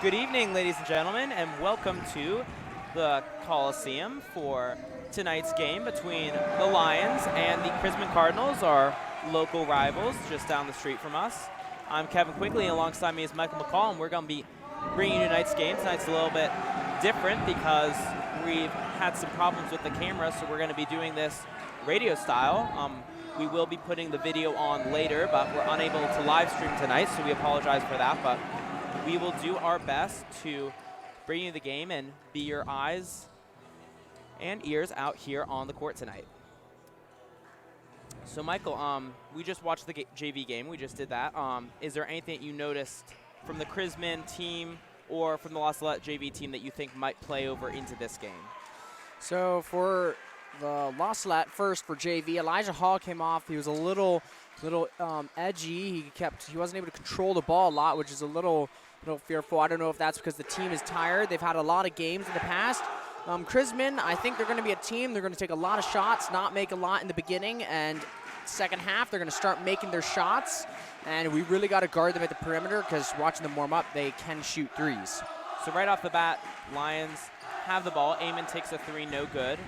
Good evening, ladies and gentlemen, and welcome to the Coliseum for tonight's game between the Lions and the Chrisman Cardinals, our local rivals just down the street from us. I'm Kevin Quigley, and alongside me is Michael McCall, and we're going to be bringing you tonight's game. Tonight's a little bit different because we've had some problems with the camera, so we're going to be doing this radio style. We will be putting the video on later, but we're unable to live stream tonight, so we apologize for that. But we will do our best to bring you the game and be your eyes and ears out here on the court tonight. So, Michael, we just watched the JV game. We just did that. Is there anything that you noticed from the Chrisman team or from the Salette JV team that you think might play over into this game? So for the Salette first for JV, Elijah Hall came off. He was a little edgy. He wasn't able to control the ball a lot, which is a little fearful. I don't know if that's because the team is tired. They've had a lot of games in the past. Chrisman, I think they're going to be a team. They're going to take a lot of shots, not make a lot in the beginning, and second half they're going to start making their shots. And we really got to guard them at the perimeter because watching them warm up, they can shoot threes. So right off the bat, Lions have the ball. Eamon takes a three, no good.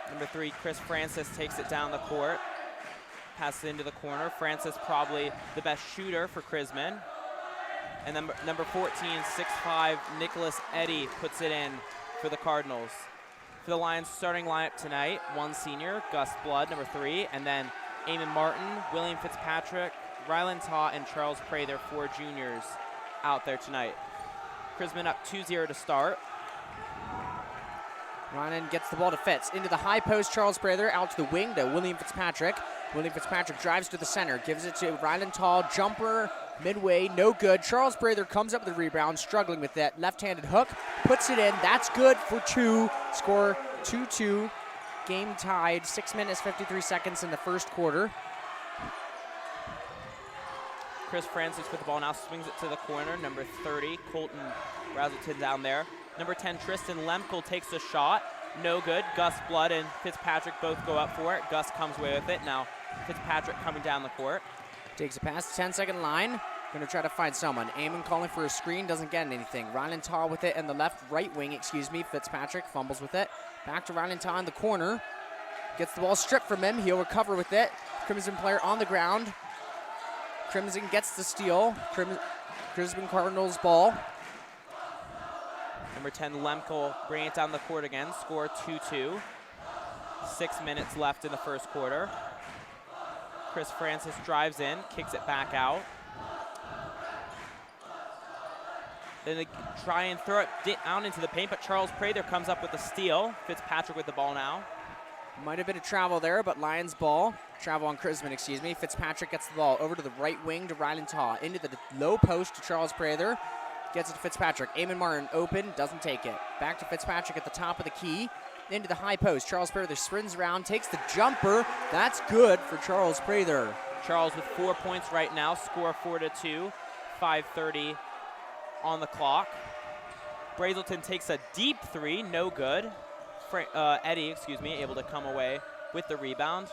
Number 3, Chris Francis takes it down the court. Passes it into the corner. Francis probably the best shooter for Chrisman. And then number 14, 6'5", Nicholas Eddy puts it in for the Cardinals. For the Lions starting lineup tonight, 1 senior, Gus Blood, number 3, and then Eamon Martin, William Fitzpatrick, Rylan Taw, and Charles Prather, 4 juniors out there tonight. Chrisman up 2-0 to start. Ryan gets the ball to Fitz. Into the high post, Charles Prather out to the wing to William Fitzpatrick. William Fitzpatrick drives to the center, gives it to Rylan Tall, jumper, midway, no good. Charles Prather comes up with the rebound, struggling with that left-handed hook, puts it in. That's good for 2. Score 2-2. Game tied, 6 minutes, 53 seconds in the first quarter. Chris Francis with the ball now, swings it to the corner. Number 30, Colton Brazelton down there. Number 10, Tristan Lemkel takes a shot. No good. Gus Blood and Fitzpatrick both go up for it. Gus comes away with it. Now Fitzpatrick coming down the court. Takes a pass, 10-second line. Going to try to find someone. Eamon calling for a screen, doesn't get anything. Rylan Taw with it in the right wing, Fitzpatrick fumbles with it. Back to Rylan Taw in the corner. Gets the ball stripped from him. He'll recover with it. Crimson player on the ground. Crimson gets the steal. Chrisman Cardinals ball. Number 10, Lemkel, bring it down the court again. Score 2-2. 6 minutes left in the first quarter. Chris Francis drives in, kicks it back out. Then they try and throw it down into the paint, but Charles Prather comes up with a steal. Fitzpatrick with the ball now. Might have been a travel there, but Lions ball. Travel on Chrisman, Fitzpatrick gets the ball over to the right wing to Rylan Taw. Into the low post to Charles Prather. Gets it to Fitzpatrick. Eamon Martin open, doesn't take it. Back to Fitzpatrick at the top of the key. Into the high post. Charles Prather sprints around, takes the jumper. That's good for Charles Prather. Charles with 4 points right now. Score 4-2. 5:30 on the clock. Brazelton takes a deep 3, no good. Eddy, able to come away with the rebound.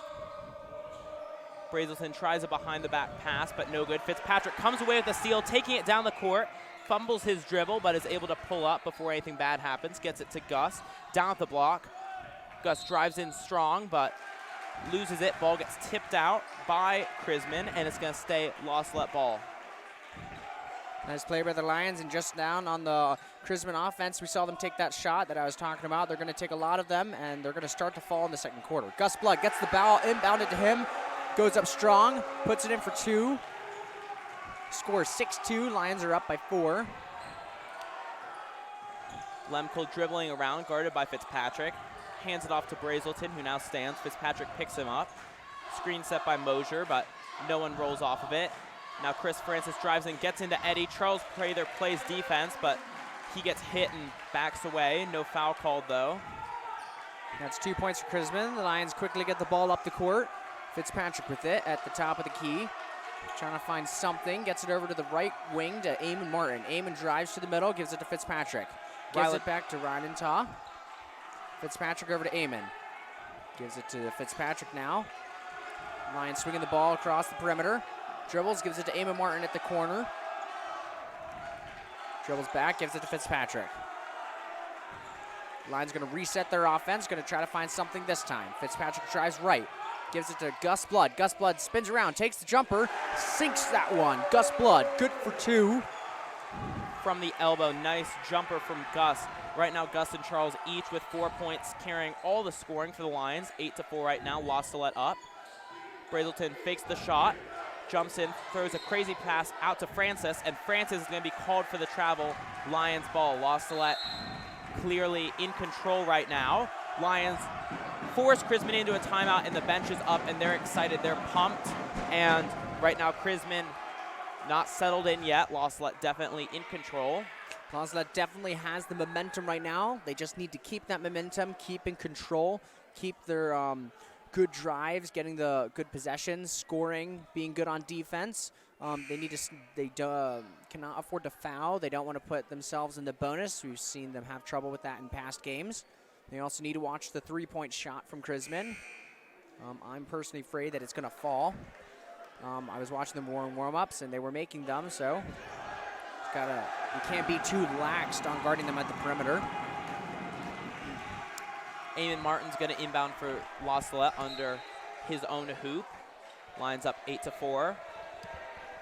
Brazelton tries a behind the back pass, but no good. Fitzpatrick comes away with a steal, taking it down the court. Fumbles his dribble, but is able to pull up before anything bad happens. Gets it to Gus, down at the block. Gus drives in strong, but loses it. Ball gets tipped out by Chrisman, and it's going to stay Salette ball. Nice play by the Lions, and just down on the Chrisman offense, we saw them take that shot that I was talking about. They're going to take a lot of them, and they're going to start to fall in the second quarter. Gus Blood gets the ball inbounded to him, goes up strong, puts it in for 2. Score 6-2. Lions are up by 4. Lemkel dribbling around, guarded by Fitzpatrick. Hands it off to Brazelton, who now stands. Fitzpatrick picks him up. Screen set by Mosier, but no one rolls off of it. Now Chris Francis drives in, gets into Eddy. Charles Prather plays defense, but he gets hit and backs away. No foul called, though. That's 2 points for Chrisman. The Lions quickly get the ball up the court. Fitzpatrick with it at the top of the key. Trying to find something. Gets it over to the right wing to Eamon Martin. Eamon drives to the middle, gives it to Fitzpatrick. Gives it back to Rylan Taw. Fitzpatrick over to Eamon. Gives it to Fitzpatrick now. Lions swinging the ball across the perimeter. Dribbles, gives it to Eamon Martin at the corner. Dribbles back, gives it to Fitzpatrick. Lions going to reset their offense, going to try to find something this time. Fitzpatrick drives right, gives it to Gus Blood. Gus Blood spins around, takes the jumper, sinks that one. Gus Blood, good for 2. From the elbow, nice jumper from Gus. Right now, Gus and Charles each with 4 points, carrying all the scoring for the Lions. 8-4 right now, Salette up. Brazelton fakes the shot, jumps in, throws a crazy pass out to Francis, and Francis is going to be called for the travel. Lions ball. Salette clearly in control right now. Lions force Chrisman into a timeout, and the bench is up, and they're excited. They're pumped, and right now Chrisman not settled in yet. Salette definitely in control. Salette definitely has the momentum right now. They just need to keep that momentum, keep in control, keep their good drives, getting the good possessions, scoring, being good on defense. They cannot afford to foul. They don't want to put themselves in the bonus. We've seen them have trouble with that in past games. They also need to watch the 3-point shot from Chrisman. I'm personally afraid that it's going to fall. I was watching them in warm-ups, and they were making them, so you can't be too laxed on guarding them at the perimeter. Eamon Martin's going to inbound for Salette under his own hoop. Lines up 8-4.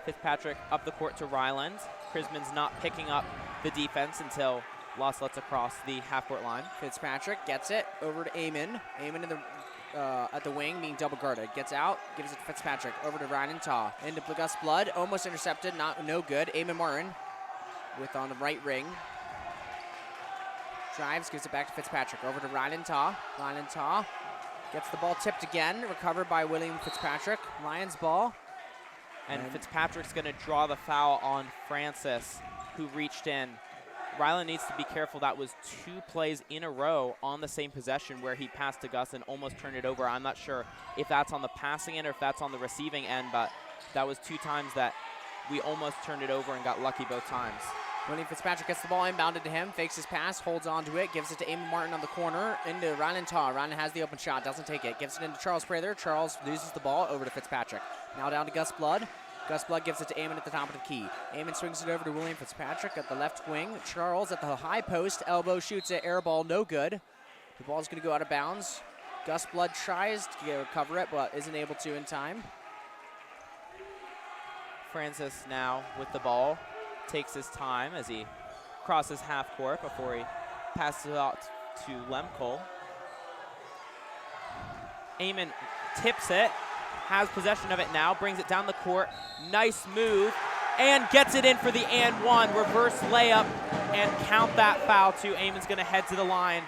Fitzpatrick up the court to Ryland. Chrisman's not picking up the defense until Salette's across the half-court line. Fitzpatrick gets it over to Eamon. Eamon in the at the wing, being double guarded. Gets out, gives it to Fitzpatrick. Over to Ryan Taw. Into Gus Blood, almost intercepted, no good. Eamon Martin with on the right ring. Drives, gives it back to Fitzpatrick. Over to Ryan Taw. Ryan Taw gets the ball tipped again, recovered by William Fitzpatrick. Lions ball. And Fitzpatrick's going to draw the foul on Francis, who reached in. Ryland needs to be careful. That was 2 plays in a row on the same possession where he passed to Gus and almost turned it over. I'm not sure if that's on the passing end or if that's on the receiving end, but that was 2 times that we almost turned it over and got lucky both times. William Fitzpatrick gets the ball inbounded to him, fakes his pass, holds on to it, gives it to Eamon Martin on the corner, into Ryland Taw. Ryland has the open shot, doesn't take it, gives it into Charles Prather. Charles loses the ball, over to Fitzpatrick. Now down to Gus Blood. Gus Blood gives it to Eamon at the top of the key. Eamon swings it over to William Fitzpatrick at the left wing. Charles at the high post, elbow shoots it, air ball, no good. The ball's going to go out of bounds. Gus Blood tries to recover it, but isn't able to in time. Francis now with the ball, takes his time as he crosses half court before he passes it out to Lemkol. Eamon tips it, has possession of it now, brings it down the court. Nice move, and gets it in for the and one. Reverse layup, and count that foul too. Eamon's going to head to the line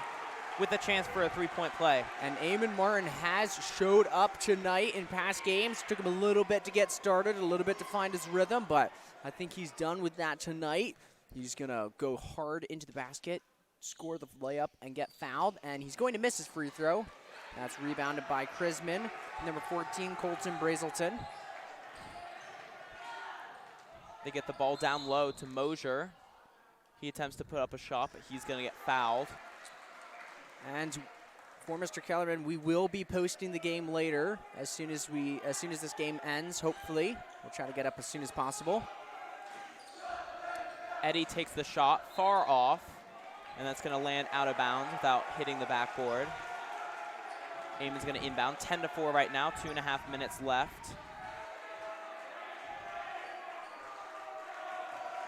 with a chance for a 3-point play. And Eamon Martin has showed up tonight in past games. Took him a little bit to get started, a little bit to find his rhythm, but I think he's done with that tonight. He's going to go hard into the basket, score the layup, and get fouled, and he's going to miss his free throw. That's rebounded by Chrisman. Number 14, Colton Brazelton. They get the ball down low to Mosier. He attempts to put up a shot, but he's going to get fouled. And for Mr. Kellerman, we will be posting the game later as soon as this game ends, hopefully. We'll try to get up as soon as possible. Eddie takes the shot far off, and that's going to land out of bounds without hitting the backboard. Eamon's going to inbound. 10-4 right now, 2.5 minutes left.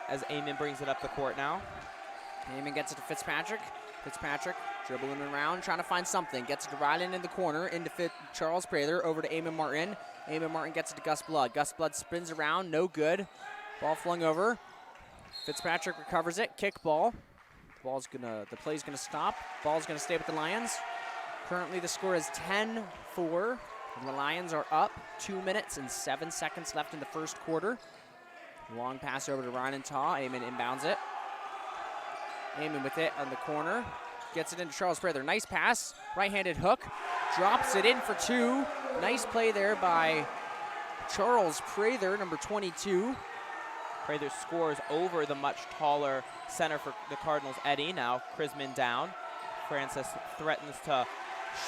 As Eamon brings it up the court now. Eamon gets it to Fitzpatrick. Fitzpatrick dribbling around, trying to find something. Gets it to Ryland in the corner, into Charles Prather, over to Eamon Martin. Eamon Martin gets it to Gus Blood. Gus Blood spins around, no good. Ball flung over. Fitzpatrick recovers it, kick ball. The play's gonna stop. Ball's gonna stay with the Lions. Currently the score is 10-4, and the Lions are up. 2 minutes and 7 seconds left in the first quarter. Long pass over to Ryan Taw. Eamon inbounds it. Eamon with it on the corner. Gets it into Charles Prather. Nice pass. Right-handed hook. Drops it in for 2. Nice play there by Charles Prather, number 22. Prather scores over the much taller center for the Cardinals, Eddie. Now Chrisman down. Francis threatens to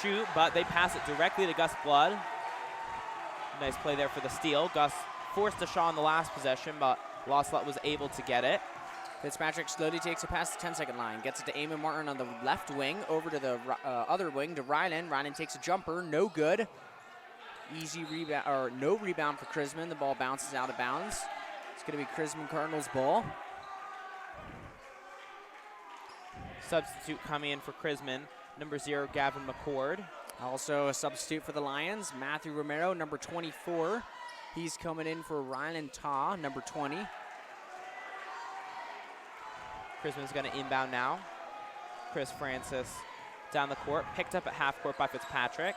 shoot, but they pass it directly to Gus Blood. Nice play there for the steal. Gus forced a shot on the last possession, but Salette was able to get it. Fitzpatrick slowly takes it past the 10-second line, gets it to Eamon Martin on the left wing, over to the other wing to Rylan. Rylan takes a jumper, no good. Easy rebound, or no rebound for Chrisman. The ball bounces out of bounds. It's going to be Chrisman Cardinals ball. Substitute coming in for Chrisman, number 0, Gavin McCord. Also a substitute for the Lions, Matthew Romero, number 24. He's coming in for Rylan Ta, number 20. Chrisman's going to inbound now. Chris Francis down the court, picked up at half court by Fitzpatrick.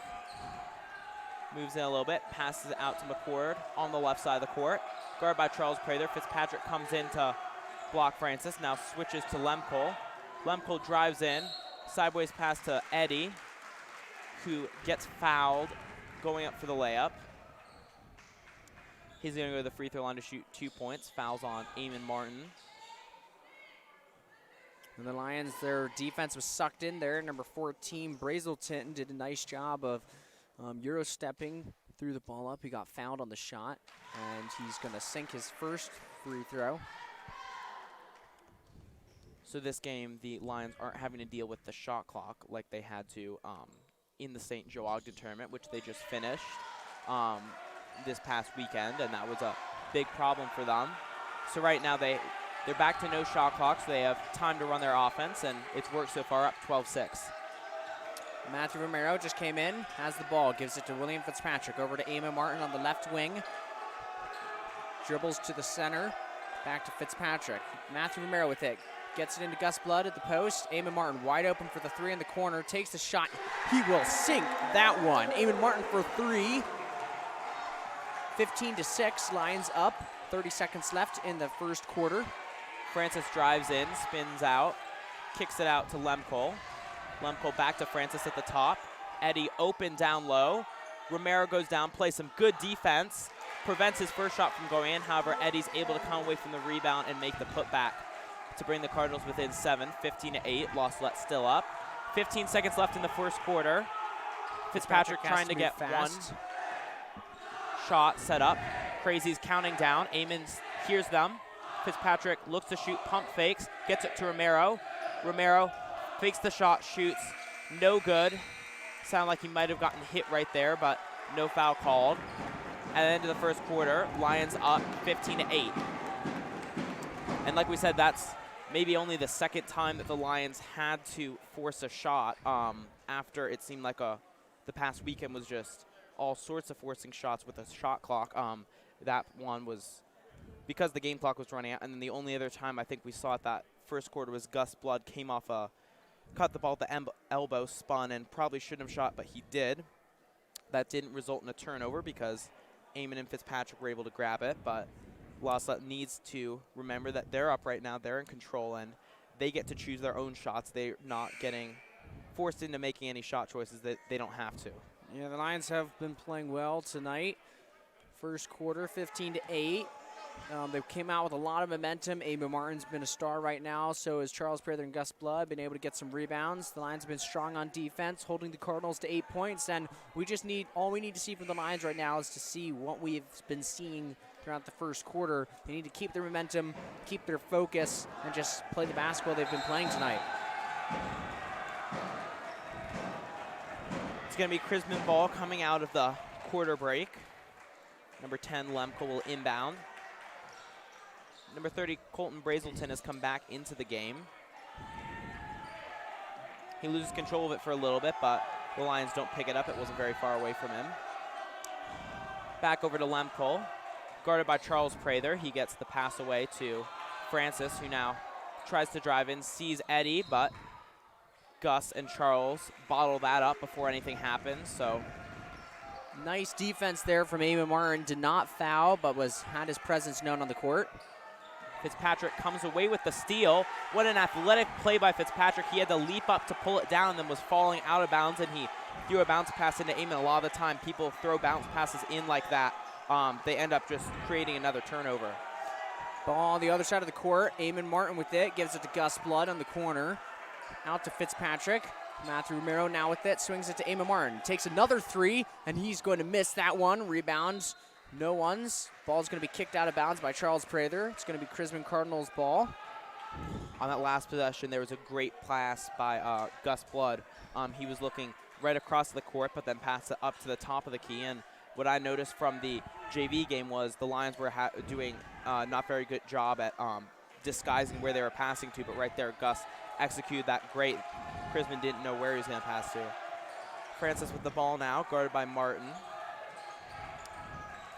Moves in a little bit, passes it out to McCord on the left side of the court. Guarded by Charles Prather. Fitzpatrick comes in to block Francis, now switches to Lemcole. Lemcole drives in, sideways pass to Eddie, who gets fouled going up for the layup. He's going to go to the free throw line to shoot 2 points. Fouls on Eamon Martin. And the Lions, their defense was sucked in there. Number 14, Brazelton, did a nice job of Euro stepping, threw the ball up. He got fouled on the shot, and he's going to sink his first free throw. So this game, the Lions aren't having to deal with the shot clock like they had to in the St. Joe Ogden tournament, which they just finished this past weekend, and that was a big problem for them. So right now they're back to no shot clock, so they have time to run their offense, and it's worked so far, up 12-6. Matthew Romero just came in, has the ball, gives it to William Fitzpatrick, over to Eamon Martin on the left wing. Dribbles to the center, back to Fitzpatrick. Matthew Romero with it, gets it into Gus Blood at the post. Eamon Martin wide open for the 3 in the corner, takes the shot. He will sink that one. Eamon Martin for 3. 15-6, Lions up. 30 seconds left in the first quarter. Francis drives in, spins out, kicks it out to Lemcole. Lemcole back to Francis at the top. Eddie open down low. Romero goes down, plays some good defense, prevents his first shot from going in. However, Eddie's able to come away from the rebound and make the putback to bring the Cardinals within 7, 15-8. Salette still up. 15 seconds left in the first quarter. Fitzpatrick trying to get one shot set up. Crazy's counting down. Eamon hears them. Fitzpatrick looks to shoot, pump fakes, gets it to Romero. Romero fakes the shot, shoots, no good. Sounded like he might have gotten hit right there, but no foul called. At the end of the first quarter, Lions up 15-8. And like we said, that's maybe only the second time that the Lions had to force a shot after it seemed like the past weekend was just all sorts of forcing shots with a shot clock. That one was because the game clock was running out, and then the only other time I think we saw it that first quarter was Gus Blood came off cut the ball at the elbow, spun, and probably shouldn't have shot, but he did. That didn't result in a turnover because Eamon and Fitzpatrick were able to grab it, but Salette needs to remember that they're up right now, they're in control, and they get to choose their own shots. They're not getting forced into making any shot choices that they don't have to. Yeah, the Lions have been playing well tonight. First quarter, 15-8. They came out with a lot of momentum. Eamon Martin's been a star right now. So is Charles Prather and Gus Blood. Been able to get some rebounds. The Lions have been strong on defense, holding the Cardinals to 8 points. And all we need to see from the Lions right now is to see what we've been seeing throughout the first quarter. They need to keep their momentum, keep their focus, and just play the basketball they've been playing tonight. It's going to be Chrisman ball coming out of the quarter break. Number 10, Lemcole, will inbound. Number 30, Colton Brazelton, has come back into the game. He loses control of it for a little bit, but the Lions don't pick it up. It wasn't very far away from him. Back over to Lemcole, guarded by Charles Prather. He gets the pass away to Francis, who now tries to drive in, sees Eddie, but Gus and Charles bottle that up before anything happens. So nice defense there from Eamon Martin. Did not foul, but had his presence known on the court. Fitzpatrick comes away with the steal. What an athletic play by Fitzpatrick. He had to leap up to pull it down and then was falling out of bounds, and he threw a bounce pass into Eamon. A lot of the time, people throw bounce passes in like that. They end up just creating another turnover. Ball on the other side of the court. Eamon Martin with it. Gives it to Gus Blood on the corner. Out to Fitzpatrick. Matthew Romero now with it. Swings it to Eamon Martin. Takes another 3, and he's going to miss that one. Rebounds. No ones. Ball's going to be kicked out of bounds by Charles Prather. It's going to be Chrisman Cardinals' ball. on that last possession, there was a great pass by Gus Blood. He was looking right across the court, but then passed it up to the top of the key. And what I noticed from the JV game was the Lions were doing not very good job at disguising where they were passing to, but right there, Gus executed that great. Chrisman didn't know where he was going to pass to. Francis with the ball now, guarded by Martin.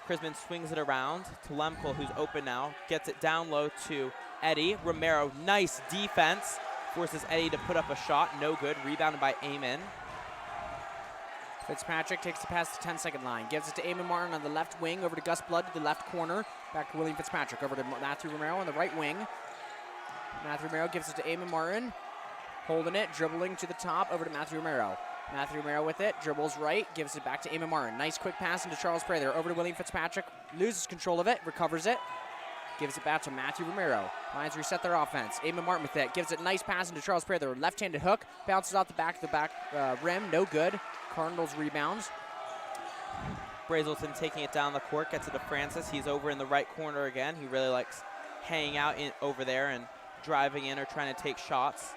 Chrisman swings it around to Lemkel, who's open now, gets it down low to Eddie. Romero, nice defense, forces Eddie to put up a shot, no good, rebounded by Eamon. Fitzpatrick takes the pass to the 10-second line, gives it to Eamon Martin on the left wing, over to Gus Blood to the left corner, back to William Fitzpatrick, over to Matthew Romero on the right wing. Matthew Romero gives it to Eamon Martin, holding it, dribbling to the top, over to Matthew Romero. Matthew Romero with it, dribbles right, gives it back to Eamon Martin. Nice quick pass into Charles Prather, over to William Fitzpatrick, loses control of it, recovers it, gives it back to Matthew Romero. Lions reset their offense. Eamon Martin with it, gives it nice pass into Charles Prather, left-handed hook, bounces off the back of the rim, no good. Cardinals rebounds. Brazelton taking it down the court, gets it to Francis. He's over in the right corner again. He really likes hanging out over there and driving in or trying to take shots.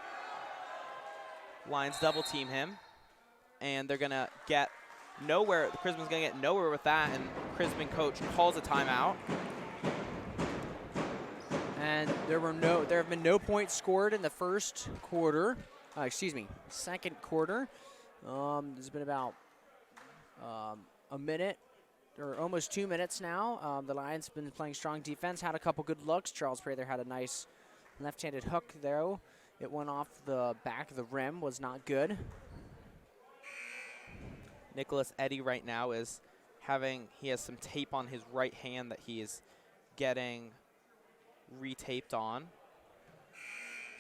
Lions double team him, and they're going to get nowhere. Chrisman's going to get nowhere with that, and Chrisman coach calls a timeout. And there have been no points scored in the second quarter. There's been about a minute or almost 2 minutes now. The Lions have been playing strong defense, had a couple good looks. Charles Prather had a nice left-handed hook, though. It went off the back of the rim, was not good. Nicholas Eddy right now is he has some tape on his right hand that he is getting retaped on.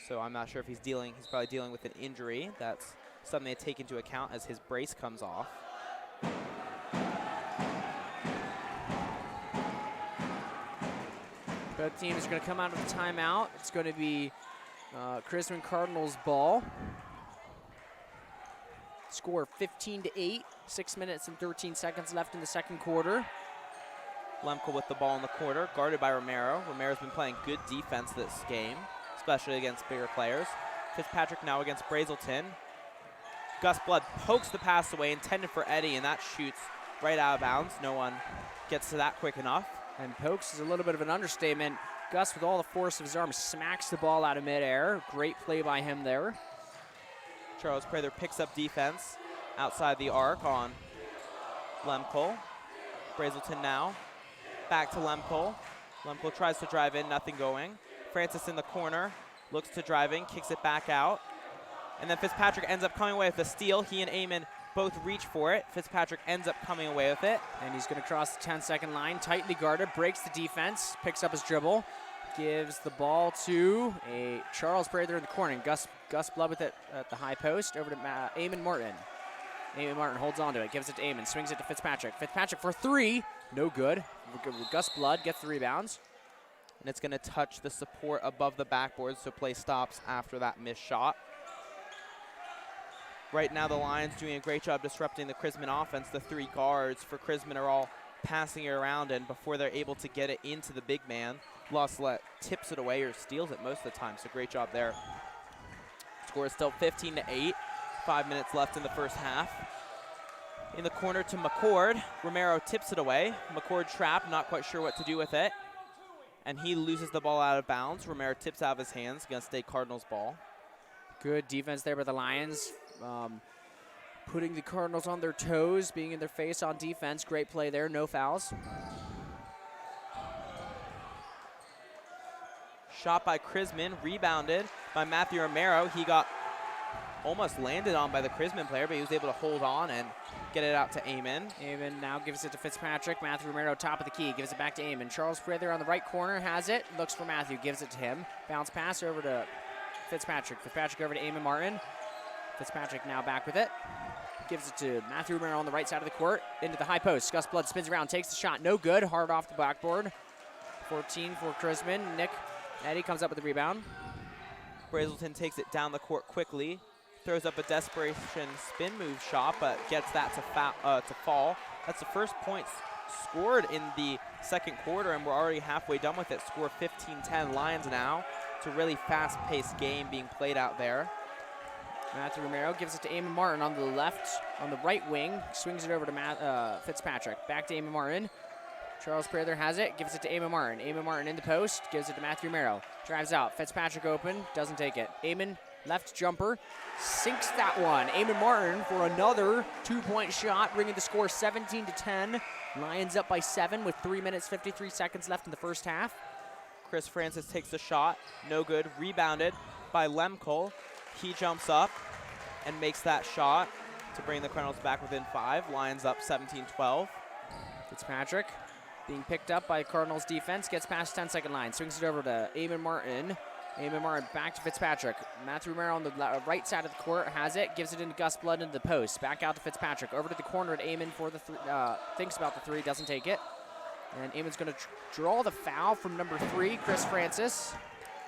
So I'm not sure if he's probably dealing with an injury. That's something to take into account as his brace comes off. Both teams are going to come out of the timeout. It's going to be Chrisman Cardinals ball. Score 15-8, 6 minutes and 13 seconds left in the second quarter. Lemkel with the ball in the quarter, guarded by Romero. Romero's been playing good defense this game, especially against bigger players. Fitzpatrick now against Brazelton. Gus Blood pokes the pass away, intended for Eddie, and that shoots right out of bounds. No one gets to that quick enough. And pokes is a little bit of an understatement. Gus, with all the force of his arm, smacks the ball out of midair. Great play by him there. Charles Prather picks up defense outside the arc on Lemkel. Brazelton now back to Lemkel. Lemkel tries to drive in, nothing going. Francis in the corner, looks to drive in, kicks it back out. And then Fitzpatrick ends up coming away with a steal. He and Eamon both reach for it. Fitzpatrick ends up coming away with it. And he's going to cross the 10-second line, tightly guarded, breaks the defense, picks up his dribble, gives the ball to a Charles Prather in the corner. And Gus Blood with it at the high post, over to Eamon Martin. Eamon Martin holds on to it, gives it to Eamon, swings it to Fitzpatrick. Fitzpatrick for three, no good. Gus Blood gets the rebounds. And it's going to touch the support above the backboard, so play stops after that missed shot. Right now, the Lions doing a great job disrupting the Chrisman offense. The three guards for Chrisman are all passing it around, and before they're able to get it into the big man, Salette tips it away or steals it most of the time, so great job there. Score is still 15-8, 5 minutes left in the first half. In the corner to McCord. Romero tips it away. McCord trapped, not quite sure what to do with it. And he loses the ball out of bounds. Romero tips out of his hands against a Cardinals ball. Good defense there by the Lions. Putting the Cardinals on their toes, being in their face on defense. Great play there, no fouls. Shot by Chrisman, rebounded by Matthew Romero. He got almost landed on by the Chrisman player, but he was able to hold on and get it out to Eamon. Eamon now gives it to Fitzpatrick. Matthew Romero, top of the key, gives it back to Eamon. Charles Prather on the right corner has it, looks for Matthew, gives it to him. Bounce pass over to Fitzpatrick. Fitzpatrick over to Eamon Martin. Fitzpatrick now back with it. Gives it to Matthew Romero on the right side of the court. Into the high post. Gus Blood spins around, takes the shot. No good. Hard off the backboard. 14 for Chrisman. Nick Eddie comes up with the rebound. Brazelton takes it down the court quickly. Throws up a desperation spin move shot, but gets that to fall. That's the first point scored in the second quarter, and we're already halfway done with it. Score 15-10 Lions now. It's a really fast-paced game being played out there. Matthew Romero gives it to Eamon Martin on the left, on the right wing, swings it over to Fitzpatrick. Back to Eamon Martin. Charles Prather has it, gives it to Eamon Martin. Eamon Martin in the post, gives it to Matthew Romero. Drives out, Fitzpatrick open, doesn't take it. Eamon, left jumper, sinks that one. Eamon Martin for another 2-point shot, bringing the score 17-10. Lions up by 7 with 3 minutes, 53 seconds left in the first half. Chris Francis takes the shot, no good, rebounded by Lemcole. He jumps up and makes that shot to bring the Cardinals back within 5. Lions up 17-12. Fitzpatrick being picked up by Cardinals defense, gets past 10-second line, swings it over to Eamon Martin. Eamon Martin back to Fitzpatrick. Matthew Romero on the right side of the court has it, gives it into Gus Blood into the post. Back out to Fitzpatrick, over to the corner at Eamon for the thinks about the 3, doesn't take it. And Eamon's going to draw the foul from number 3, Chris Francis.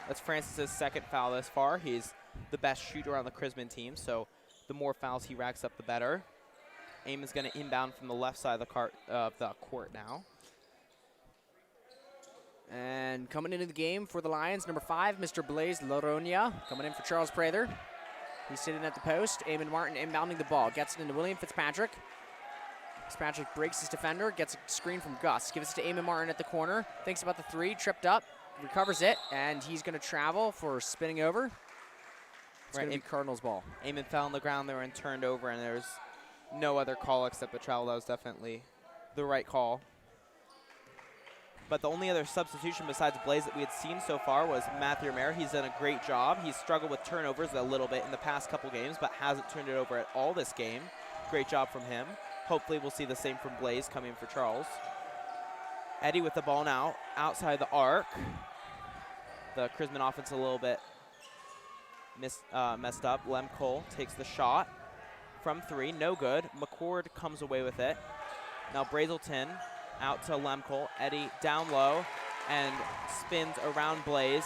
That's Francis's second foul this far. He's the best shooter on the Chrisman team, so the more fouls he racks up, the better. Eamon's going to inbound from the left side of the court now. And coming into the game for the Lions, number 5, Mr. Blaise Laronia, coming in for Charles Prather. He's sitting at the post. Eamon Martin inbounding the ball, gets it into William Fitzpatrick. Fitzpatrick breaks his defender, gets a screen from Gus, gives it to Eamon Martin at the corner, thinks about the 3, tripped up, recovers it, and he's going to travel for spinning over. It's going to be Cardinals ball. Eamon fell on the ground there and turned over, and there's no other call except the travel. That was definitely the right call. But the only other substitution besides Blaise that we had seen so far was Matthew Romero. He's done a great job. He's struggled with turnovers a little bit in the past couple games, but hasn't turned it over at all this game. Great job from him. Hopefully we'll see the same from Blaise coming for Charles. Eddie with the ball now outside the arc. The Chrisman offense a little bit messed up. Lemcole takes the shot from 3, no good. McCord comes away with it. Now Brazelton out to Lemcole. Eddie down low and spins around Blaise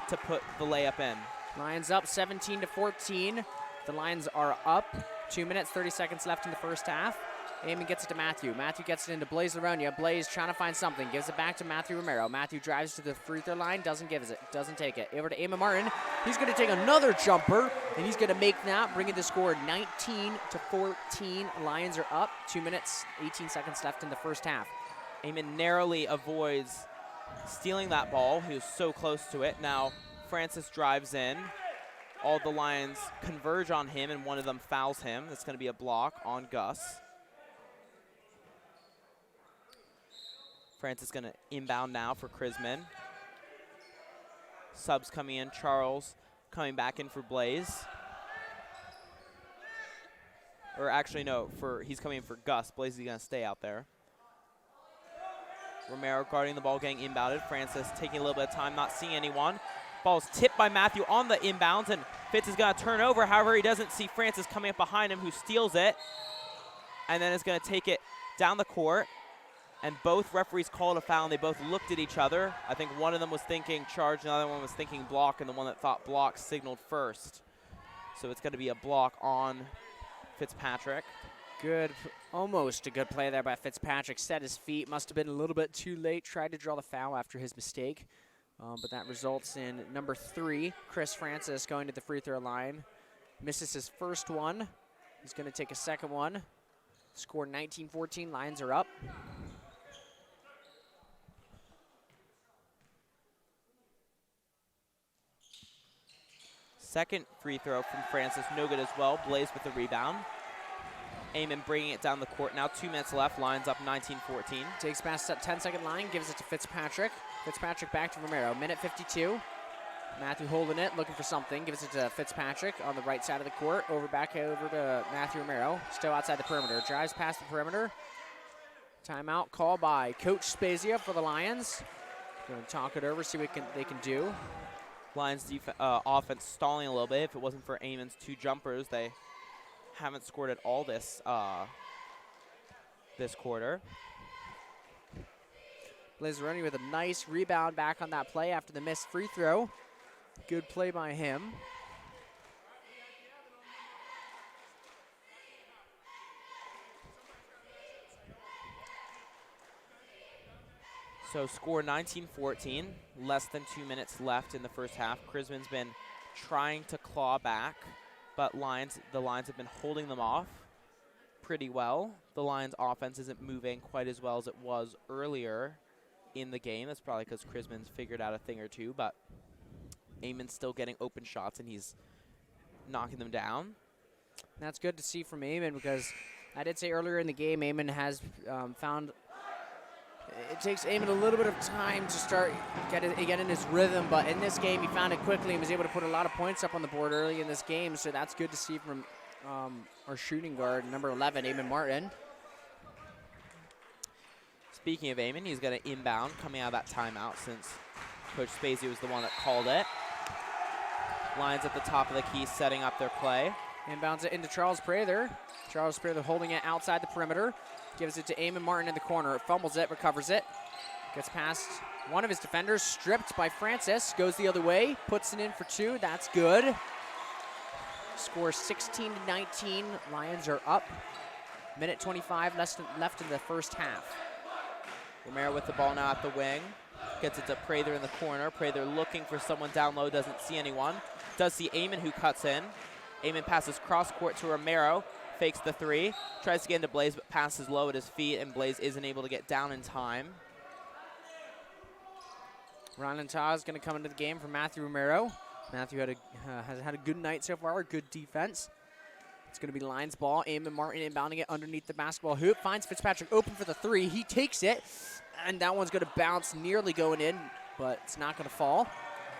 to put the layup in. Lions up 17-14. The Lions are up. 2 minutes, 30 seconds left in the first half. Eamon gets it to Matthew. Matthew gets it into Blaise Laronia. Blaise trying to find something. Gives it back to Matthew Romero. Matthew drives to the free throw line. Doesn't take it. Over to Eamon Martin. He's going to take another jumper, and he's going to make that, bringing the score 19-14. Lions are up. 2 minutes, 18 seconds left in the first half. Eamon narrowly avoids stealing that ball. He was so close to it. Now Francis drives in. All the Lions converge on him, and one of them fouls him. That's going to be a block on Gus. Francis going to inbound now for Chrisman. Subs coming in. Charles coming back in for Blaise. Or actually, no, he's coming in for Gus. Blaise is going to stay out there. Romero guarding the ball, getting inbounded. Francis taking a little bit of time, not seeing anyone. Ball's tipped by Matthew on the inbounds, and Fitz is going to turn over. However, he doesn't see Francis coming up behind him, who steals it. And then is going to take it down the court. And both referees called a foul, and they both looked at each other. I think one of them was thinking charge, and the other one was thinking block, and the one that thought block signaled first. So it's going to be a block on Fitzpatrick. Good, almost a good play there by Fitzpatrick. Set his feet, must have been a little bit too late. Tried to draw the foul after his mistake. But that results in number 3, Chris Francis, going to the free throw line. Misses his first one. He's going to take a second one. Score 19-14, Lions are up. Second free throw from Francis, no good as well. Blaise with the rebound. Eamon bringing it down the court now. 2 minutes left, Lions up 19-14. Takes past that 10-second line, gives it to Fitzpatrick. Fitzpatrick back to Romero, minute 52. Matthew holding it, looking for something. Gives it to Fitzpatrick on the right side of the court. Back over to Matthew Romero. Still outside the perimeter. Drives past the perimeter. Timeout call by Coach Spezia for the Lions. Going to talk it over, see what they can do. Lions offense stalling a little bit. If it wasn't for Eamon's 2 jumpers, they haven't scored at all this quarter. Blaise Laronia with a nice rebound back on that play after the missed free throw. Good play by him. So score 19-14, less than 2 minutes left in the first half. Chrisman's been trying to claw back, but the Lions have been holding them off pretty well. The Lions offense isn't moving quite as well as it was earlier in the game. That's probably because Chrisman's figured out a thing or two, but Eamon's still getting open shots and he's knocking them down. And that's good to see from Eamon, because I did say earlier in the game, Eamon has found it takes Eamon a little bit of time to start get in his rhythm, but in this game he found it quickly and was able to put a lot of points up on the board early in this game, so that's good to see from our shooting guard, number 11, Eamon Martin. Speaking of Eamon, he's going to inbound coming out of that timeout since Coach Spazio was the one that called it. Lions at the top of the key setting up their play. Inbounds it into Charles Prather. Charles Prather holding it outside the perimeter. Gives it to Eamon Martin in the corner. Fumbles it, recovers it. Gets past one of his defenders, stripped by Francis. Goes the other way, puts it in for two. That's good. Score 16-19. Lions are up. Minute 25 left in the first half. Romero with the ball now at the wing. Gets it to Prather in the corner. Prather looking for someone down low, doesn't see anyone. Does see Eamon, who cuts in. Eamon passes cross court to Romero. Fakes the three. Tries to get into Blaze, but passes low at his feet, and Blaze isn't able to get down in time. Ronan Ta is going to come into the game for Matthew Romero. Matthew has had a good night so far, good defense. It's going to be Lions ball. Eamon Martin inbounding it underneath the basketball hoop. Finds Fitzpatrick open for the three. He takes it, and that one's going to bounce, nearly going in, but it's not going to fall.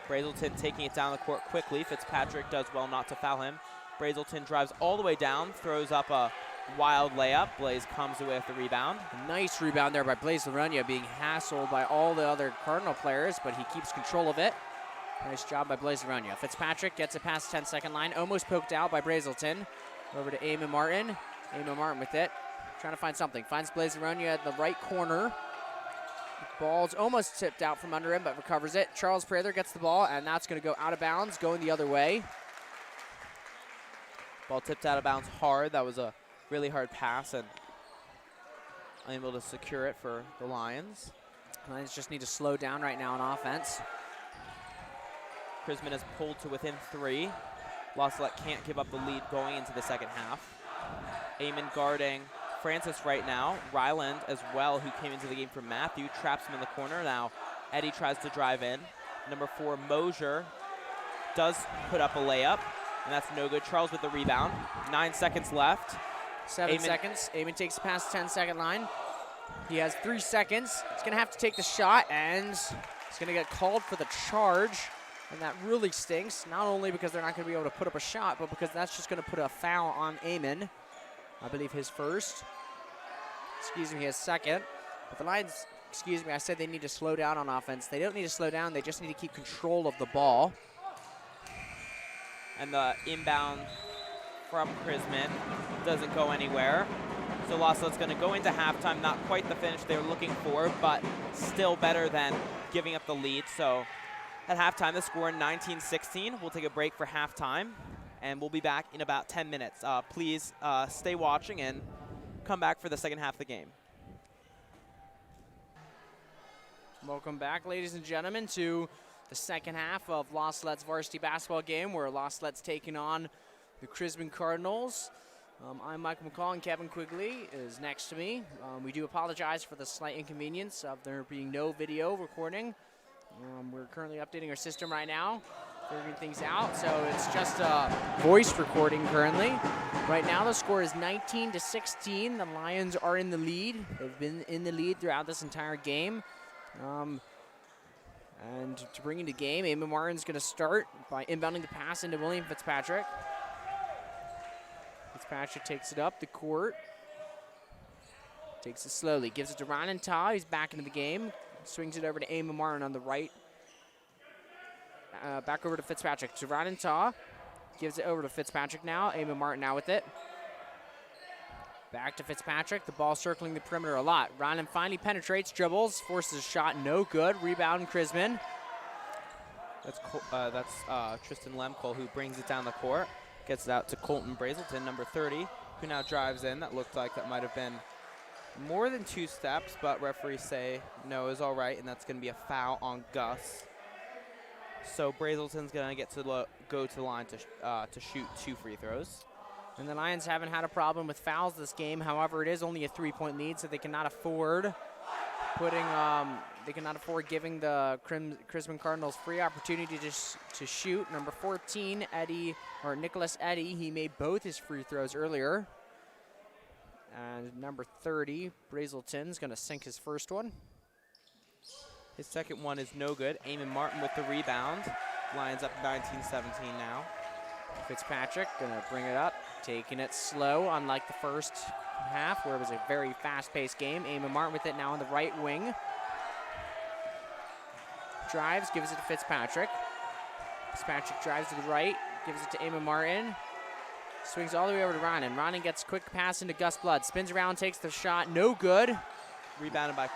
Brazelton taking it down the court quickly. Fitzpatrick does well not to foul him. Brazelton drives all the way down, throws up a wild layup. Blaze comes away with the rebound. Nice rebound there by Blaze Lorena, being hassled by all the other Cardinal players, but he keeps control of it. Nice job by Blaze Lorena. Fitzpatrick gets it past the 10-second line, almost poked out by Brazelton. Over to Eamon Martin. Eamon Martin with it, trying to find something. Finds Blaze Lorena at the right corner. The ball's almost tipped out from under him, but recovers it. Charles Prather gets the ball, and that's going to go out of bounds, going the other way. Ball tipped out of bounds hard. That was a really hard pass, and unable to secure it for the Lions. Lions just need to slow down right now on offense. Chrisman is pulled to within three. Salette can't give up the lead going into the second half. Eamon guarding Francis right now. Ryland as well, who came into the game for Matthew, traps him in the corner. Now Eddie tries to drive in. Number 4, Mosier, does put up a layup, and that's no good. Charles with the rebound. 9 seconds left. 7 seconds. Eamon takes past 10-second line. He has 3 seconds. He's going to have to take the shot, and he's going to get called for the charge. And that really stinks, not only because they're not going to be able to put up a shot, but because that's just going to put a foul on Eamon. I believe his first. Excuse me, his second. But the Lions, excuse me, I said they need to slow down on offense. They don't need to slow down. They just need to keep control of the ball. And the inbound from Chrisman doesn't go anywhere. So Salette's going to go into halftime. Not quite the finish they were looking for, but still better than giving up the lead. So at halftime, the score 19-16. We'll take a break for halftime, and we'll be back in about 10 minutes. Please stay watching and come back for the second half of the game. Welcome back, ladies and gentlemen, to the second half of Salette's varsity basketball game, where Salette's taking on the Chrisman Cardinals. I'm Michael McCall, and Kevin Quigley is next to me. We do apologize for the slight inconvenience of there being no video recording. We're currently updating our system right now, figuring things out, so it's just a voice recording currently. Right now the score is 19-16. The Lions are in the lead. They've been in the lead throughout this entire game. And to bring into game, Eamon Martin's going to start by inbounding the pass into William Fitzpatrick. Fitzpatrick takes it up the court. Takes it slowly, gives it to Ronan Ta. He's back into the game. Swings it over to Eamon Martin on the right. Back over to Fitzpatrick. To Ronan Ta. Gives it over to Fitzpatrick now. Eamon Martin now with it. Back to Fitzpatrick. The ball circling the perimeter a lot. Ronan finally penetrates, dribbles, forces a shot. No good. Rebound, Chrisman. That's Tristan Lemcole, who brings it down the court. Gets it out to Colton Brazelton, number 30, who now drives in. That looked like that might have been more than 2 steps, but referees say no is all right, and that's going to be a foul on Gus. So Brazelton's going to get to go to the line to shoot 2 free throws. And the Lions haven't had a problem with fouls this game. However, it is only a 3-point lead, so they cannot afford giving the Chrisman Cardinals free opportunity to shoot. Number 14, Nicholas Eddy, he made both his free throws earlier. And number 30, Brazelton's going to sink his first one. His second one is no good. Eamon Martin with the rebound. Lions up 19-17 now. Fitzpatrick going to bring it up, taking it slow, unlike the first half where it was a very fast-paced game. Eamon Martin with it now on the right wing. Drives, gives it to Fitzpatrick. Fitzpatrick drives to the right, gives it to Eamon Martin. Swings all the way over to Ronan. Ronan gets a quick pass into Gus Blood. Spins around, takes the shot, no good. Rebounded by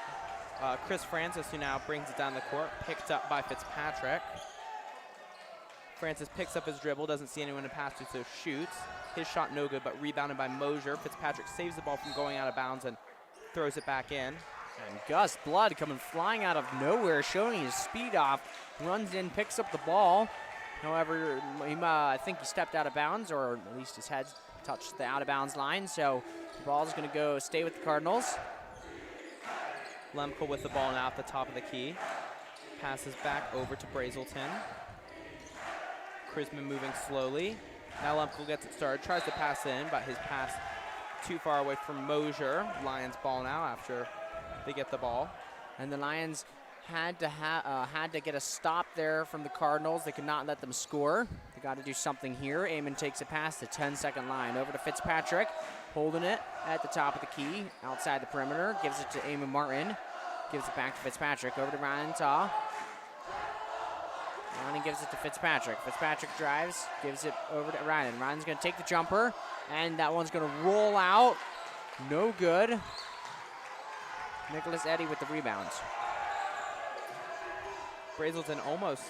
Chris Francis, who now brings it down the court. Picked up by Fitzpatrick. Francis picks up his dribble, doesn't see anyone to pass to, so shoots. His shot no good, but rebounded by Mosier. Fitzpatrick saves the ball from going out of bounds and throws it back in. And Gus Blood coming flying out of nowhere, showing his speed off. Runs in, picks up the ball. However, I think he stepped out of bounds, or at least his head touched the out-of-bounds line. So the ball is going to stay with the Cardinals. Lemke with the ball now at the top of the key. Passes back over to Brazelton. Chrisman moving slowly. Now Lemke gets it started, tries to pass in, but his pass too far away from Mosier. Lions ball now after they get the ball. And the Lions had to get a stop there from the Cardinals. They could not let them score. They got to do something here. Eamon takes it past the 10-second line. Over to Fitzpatrick, holding it at the top of the key, outside the perimeter. Gives it to Eamon Martin. Gives it back to Fitzpatrick. Over to Ryan Taw. Ryan gives it to Fitzpatrick. Fitzpatrick drives, gives it over to Ryan. Ryan's going to take the jumper, and that one's going to roll out. No good. Nicholas Eddy with the rebounds. Brazelton almost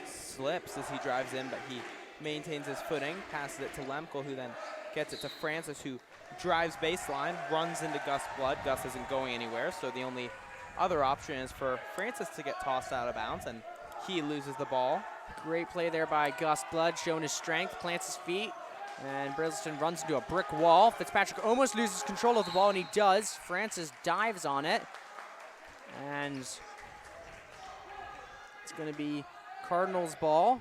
slips as he drives in, but he maintains his footing, passes it to Lemke, who then gets it to Francis, who drives baseline, runs into Gus Blood. Gus isn't going anywhere, so the only other option is for Francis to get tossed out of bounds, and he loses the ball. Great play there by Gus Blood, showing his strength, plants his feet, and Brazelton runs into a brick wall. Fitzpatrick almost loses control of the ball, and he does. Francis dives on it, and it's going to be Cardinals ball.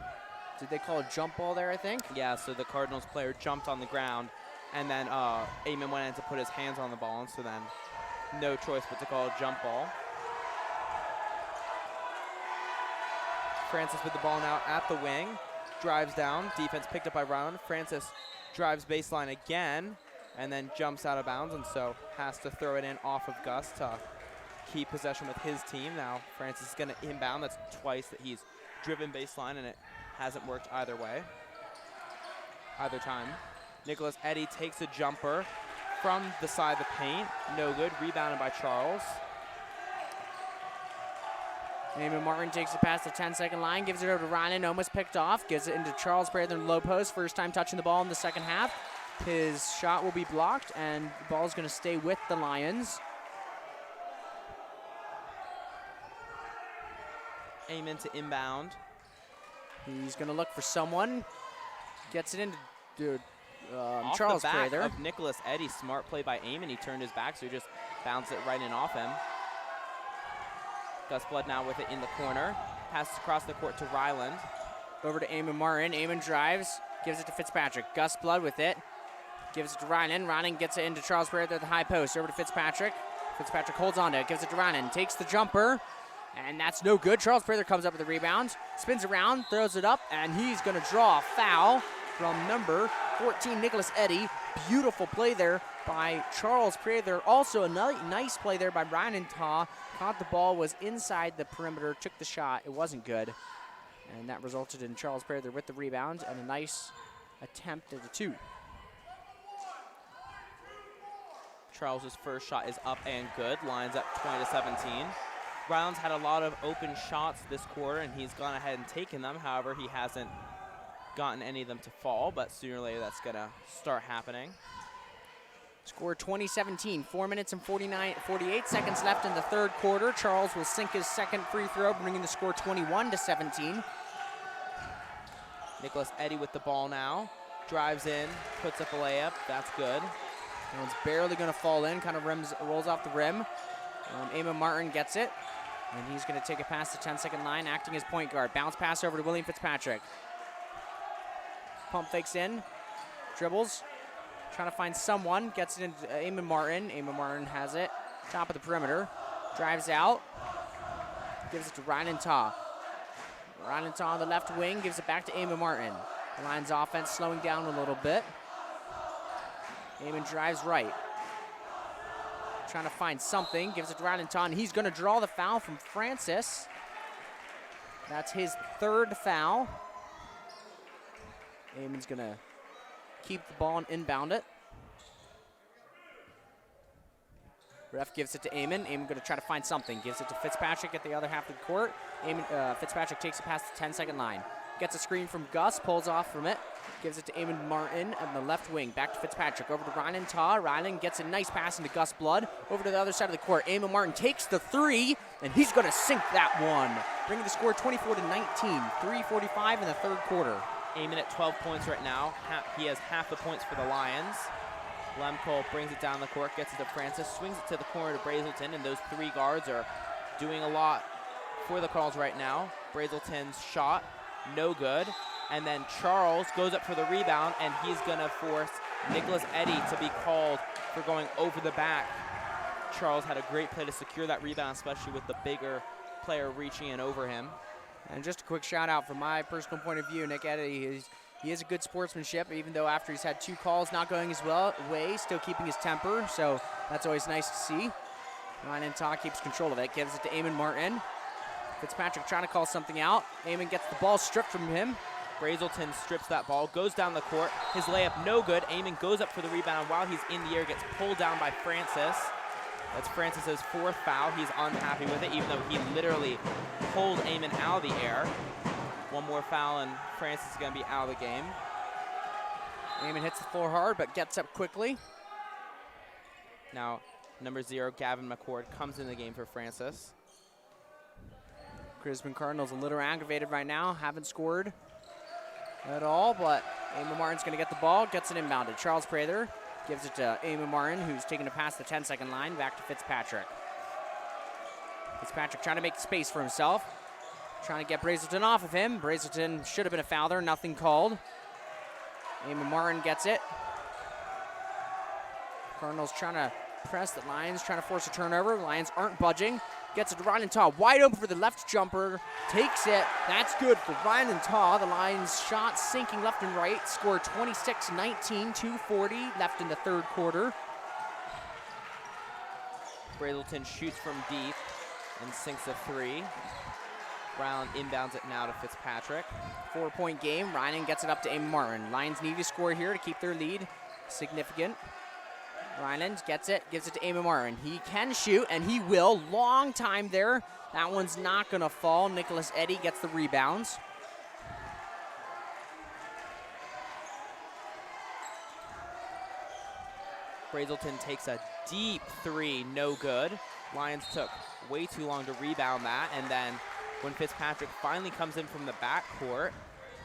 Did they call a jump ball there, I think? Yeah, so the Cardinals player jumped on the ground, and then Eamon went in to put his hands on the ball, and so then no choice but to call a jump ball. Francis with the ball now at the wing, drives down, defense picked up by Ryan. Francis drives baseline again, and then jumps out of bounds, and so has to throw it in off of Gus to keep possession with his team. Now Francis is going to inbound. That's twice that he's driven baseline, and it hasn't worked either way, either time. Nicholas Eddy takes a jumper from the side of the paint. No good. Rebounded by Charles. Eamon Martin takes it past the 10-second line, gives it over to Ryan, almost picked off, gives it into Charles Prater in the low post. First time touching the ball in the second half. His shot will be blocked, and the ball is going to stay with the Lions. Eamon to inbound. He's going to look for someone. Gets it into Off Charles the back Prater. of Nicholas Eddy. Smart play by Eamon. He turned his back, so he just bounced it right in off him. Gus Blood now with it in the corner. Passes across the court to Ryland. Over to Eamon Martin. Eamon drives, gives it to Fitzpatrick. Gus Blood with it. Gives it to Ryland. Ryland gets it into Charles Prater at the high post. Over to Fitzpatrick. Fitzpatrick holds on to it, gives it to Ryland. Takes the jumper, and that's no good. Charles Prater comes up with the rebound. Spins around, throws it up, and he's going to draw a foul from number 14, Nicholas Eddy. Beautiful play there by Charles Prater. Also a nice play there by Ryan Taw. Caught the ball, was inside the perimeter, took the shot. It wasn't good. And that resulted in Charles Prater with the rebound and a nice attempt at a 2. Charles's first shot is up and good. Lions up 20-17. Ryland's had a lot of open shots this quarter, and he's gone ahead and taken them. However, he hasn't gotten any of them to fall, but sooner or later that's going to start happening. Score 20-17, 4 minutes and 48 seconds left in the third quarter. Charles will sink his second free throw, bringing the score 21-17. Nicholas Eddy with the ball now. Drives in, puts up a layup. That's good. That one's barely going to fall in, kind of rolls off the rim. Eamon Martin gets it, and he's going to take a pass to 10-second line, acting as point guard. Bounce pass over to William Fitzpatrick. Pump fakes in, dribbles, trying to find someone, gets it into Eamon Martin. Eamon Martin has it, top of the perimeter, drives out, gives it to Ryan Taw. Ryan Taw on the left wing, gives it back to Eamon Martin. The Lions offense slowing down a little bit. Eamon drives right. Trying to find something, gives it to Ryan Taw, and he's going to draw the foul from Francis. That's his third foul. Eamon's going to keep the ball and inbound it. Ref gives it to Eamon. Eamon going to try to find something. Gives it to Fitzpatrick at the other half of the court. Fitzpatrick takes it past the 10-second line. Gets a screen from Gus, pulls off from it. Gives it to Eamon Martin on the left wing. Back to Fitzpatrick. Over to Ryan Taw. Ryan gets a nice pass into Gus Blood. Over to the other side of the court. Eamon Martin takes the three, and he's going to sink that one. Bringing the score 24-19. 3:45 in the third quarter. Eamon at 12 points right now. He has half the points for the Lions. Lemko brings it down the court, gets it to Francis, swings it to the corner to Brazelton, and those three guards are doing a lot for the Cardinals right now. Brazelton's shot, no good. And then Charles goes up for the rebound, and he's going to force Nicholas Eddy to be called for going over the back. Charles had a great play to secure that rebound, especially with the bigger player reaching in over him. And just a quick shout out from my personal point of view, Nick Eddy, he has a good sportsmanship, even though after he's had two calls not going his way, still keeping his temper, so that's always nice to see. Ryan Taw keeps control of it, gives it to Eamon Martin. Fitzpatrick trying to call something out. Eamon gets the ball stripped from him. Brazelton strips that ball, goes down the court. His layup no good. Eamon goes up for the rebound. While he's in the air, gets pulled down by Francis. That's Francis's fourth foul. He's unhappy with it, even though he literally pulled Eamon out of the air. One more foul, and Francis is going to be out of the game. Eamon hits the floor hard, but gets up quickly. Now, number 0, Gavin McCord, comes in the game for Francis. Chrisman Cardinals a little aggravated right now. Haven't scored at all, but Eamon Martin's going to get the ball, gets it inbounded. Charles Prather gives it to Eamon Martin, who's taking it past the 10-second line, back to Fitzpatrick. Fitzpatrick trying to make space for himself, trying to get Brazelton off of him. Brazelton should have been a foul there, nothing called. Eamon Martin gets it. Cardinals trying to press the Lions, trying to force a turnover. The Lions aren't budging. Gets it to Ryan Taw, wide open for the left jumper. Takes it. That's good for Ryan Taw. The Lions shot sinking left and right. Score 26-19, 2:40 left in the third quarter. Brazelton shoots from deep and sinks a three. Brown inbounds it now to Fitzpatrick. 4-point game. Ryan gets it up to Eamon Martin. Lions need to score here to keep their lead significant. Ryland gets it, gives it to Eamon Martin. He can shoot, and he will. Long time there. That one's not going to fall. Nicholas Eddy gets the rebounds. Brazelton takes a deep three, no good. Lions took way too long to rebound that, and then when Fitzpatrick finally comes in from the backcourt,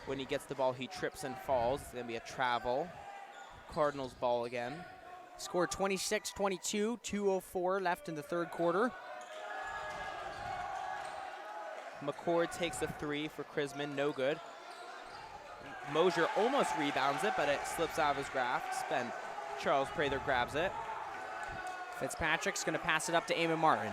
when he gets the ball, he trips and falls. It's going to be a travel. Cardinals ball again. Score 26-22, 2:04 left in the third quarter. McCord takes the three for Chrisman, no good. Mosier almost rebounds it, but it slips out of his grasp, and Charles Prather grabs it. Fitzpatrick's going to pass it up to Eamon Martin.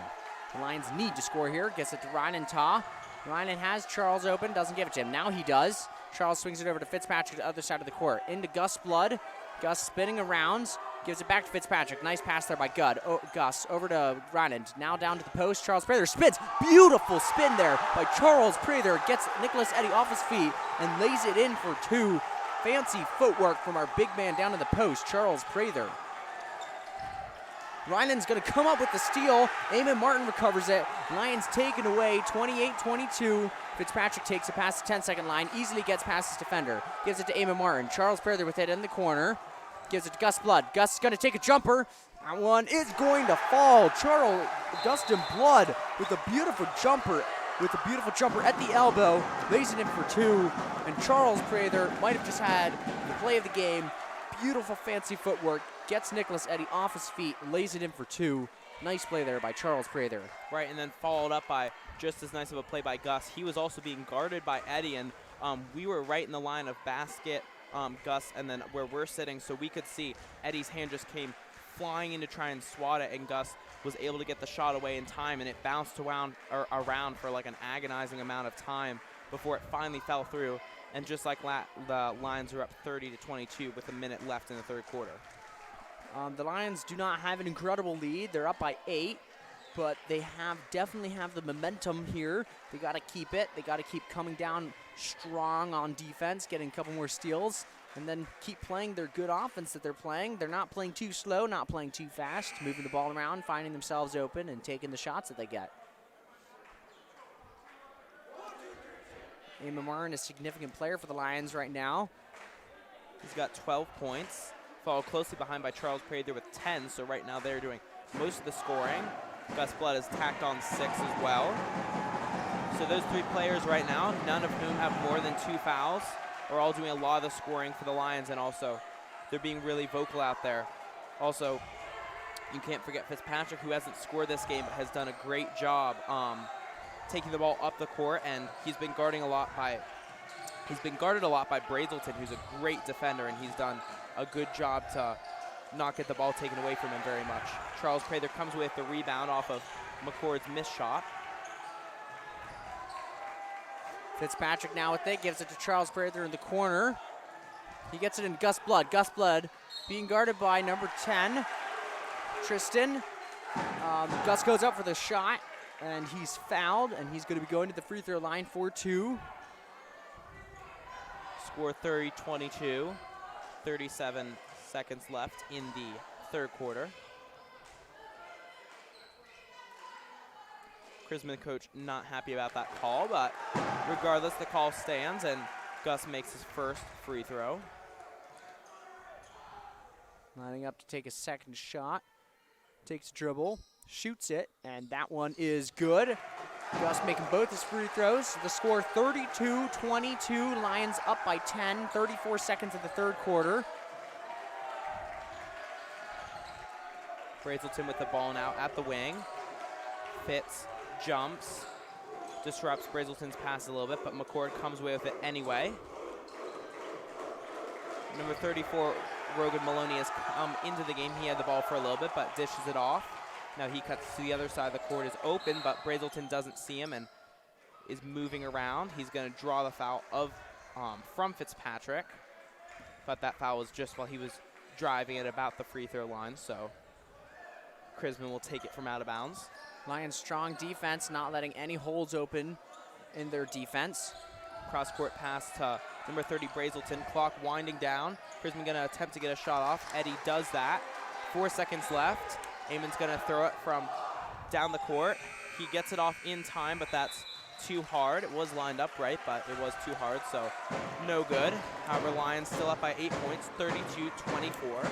The Lions need to score here. Gets it to Ryan Taw. Ryan has Charles open, doesn't give it to him. Now he does. Charles swings it over to Fitzpatrick to the other side of the court. Into Gus Blood. Gus spinning around. Gives it back to Fitzpatrick. Nice pass there by Gus. Over to Ryan. Now down to the post. Charles Prather spins. Beautiful spin there by Charles Prather. Gets Nicholas Eddy off his feet and lays it in for two. Fancy footwork from our big man down to the post, Charles Prather. Ryan's going to come up with the steal. Eamon Martin recovers it. Lions taken away, 28-22. Fitzpatrick takes it past the 10-second line. Easily gets past his defender. Gives it to Eamon Martin. Charles Prather with it in the corner. gives it to Gus Blood. Gus is going to take a jumper. That one is going to fall. Dustin Blood with a beautiful jumper at the elbow, lays it in for 2. And Charles Prather might have just had the play of the game. Beautiful fancy footwork, gets Nicholas Eddy off his feet, lays it in for 2. Nice play there by Charles Prather. Right, and then followed up by just as nice of a play by Gus. He was also being guarded by Eddy, and we were right in the line of basket, Gus, and then where we're sitting, so we could see Eddy's hand just came flying in to try and swat it, and Gus was able to get the shot away in time, and it bounced around for like an agonizing amount of time before it finally fell through. And just like the Lions were up 30-22 with a minute left in the third quarter. The Lions do not have an incredible lead. They're up by 8, but they definitely have the momentum here. They got to keep it. They got to keep coming down strong on defense, getting a couple more steals, and then keep playing their good offense that they're playing. They're not playing too slow, not playing too fast, moving the ball around, finding themselves open, and taking the shots that they get. Eamon Martin, a significant player for the Lions right now. He's got 12 points, followed closely behind by Charles Prather with 10, so right now they're doing most of the scoring. Gus Blood has tacked on 6 as well. So those 3 players right now, none of whom have more than 2 fouls, are all doing a lot of the scoring for the Lions, and also they're being really vocal out there. Also, you can't forget Fitzpatrick, who hasn't scored this game, but has done a great job taking the ball up the court, and he's been guarded a lot by Brazelton, who's a great defender, and he's done a good job to not get the ball taken away from him very much. Charles Prather comes with the rebound off of McCord's missed shot. Fitzpatrick now with it, gives it to Charles Prather in the corner. He gets it in Gus Blood. Gus Blood being guarded by number 10, Tristan. Gus goes up for the shot, and he's fouled, and he's going to be going to the free throw line for 2. Score 30-22, 37 seconds left in the third quarter. Chrisman coach not happy about that call, but regardless, the call stands, and Gus makes his first free throw. Lining up to take a second shot. Takes a dribble, shoots it, and that one is good. Gus making both his free throws. The score 32-22, Lions up by 10, 34 seconds of the third quarter. Brazelton with the ball now at the wing. Fitz jumps, disrupts Brazelton's pass a little bit, but McCord comes away with it anyway. Number 34, Rogan Maloney, has come into the game. He had the ball for a little bit, but dishes it off. Now he cuts to the other side of the court, is open, but Brazelton doesn't see him and is moving around. He's going to draw the foul from Fitzpatrick, but that foul was just while he was driving at about the free throw line, so Chrisman will take it from out of bounds. Lions strong defense, not letting any holes open in their defense. Cross-court pass to number 30, Brazelton. Clock winding down. Chrisman going to attempt to get a shot off. Eddy does that. 4 seconds left. Eamon's going to throw it from down the court. He gets it off in time, but that's too hard. It was lined up right, but it was too hard, so no good. However, Lions still up by 8 points, 32-24.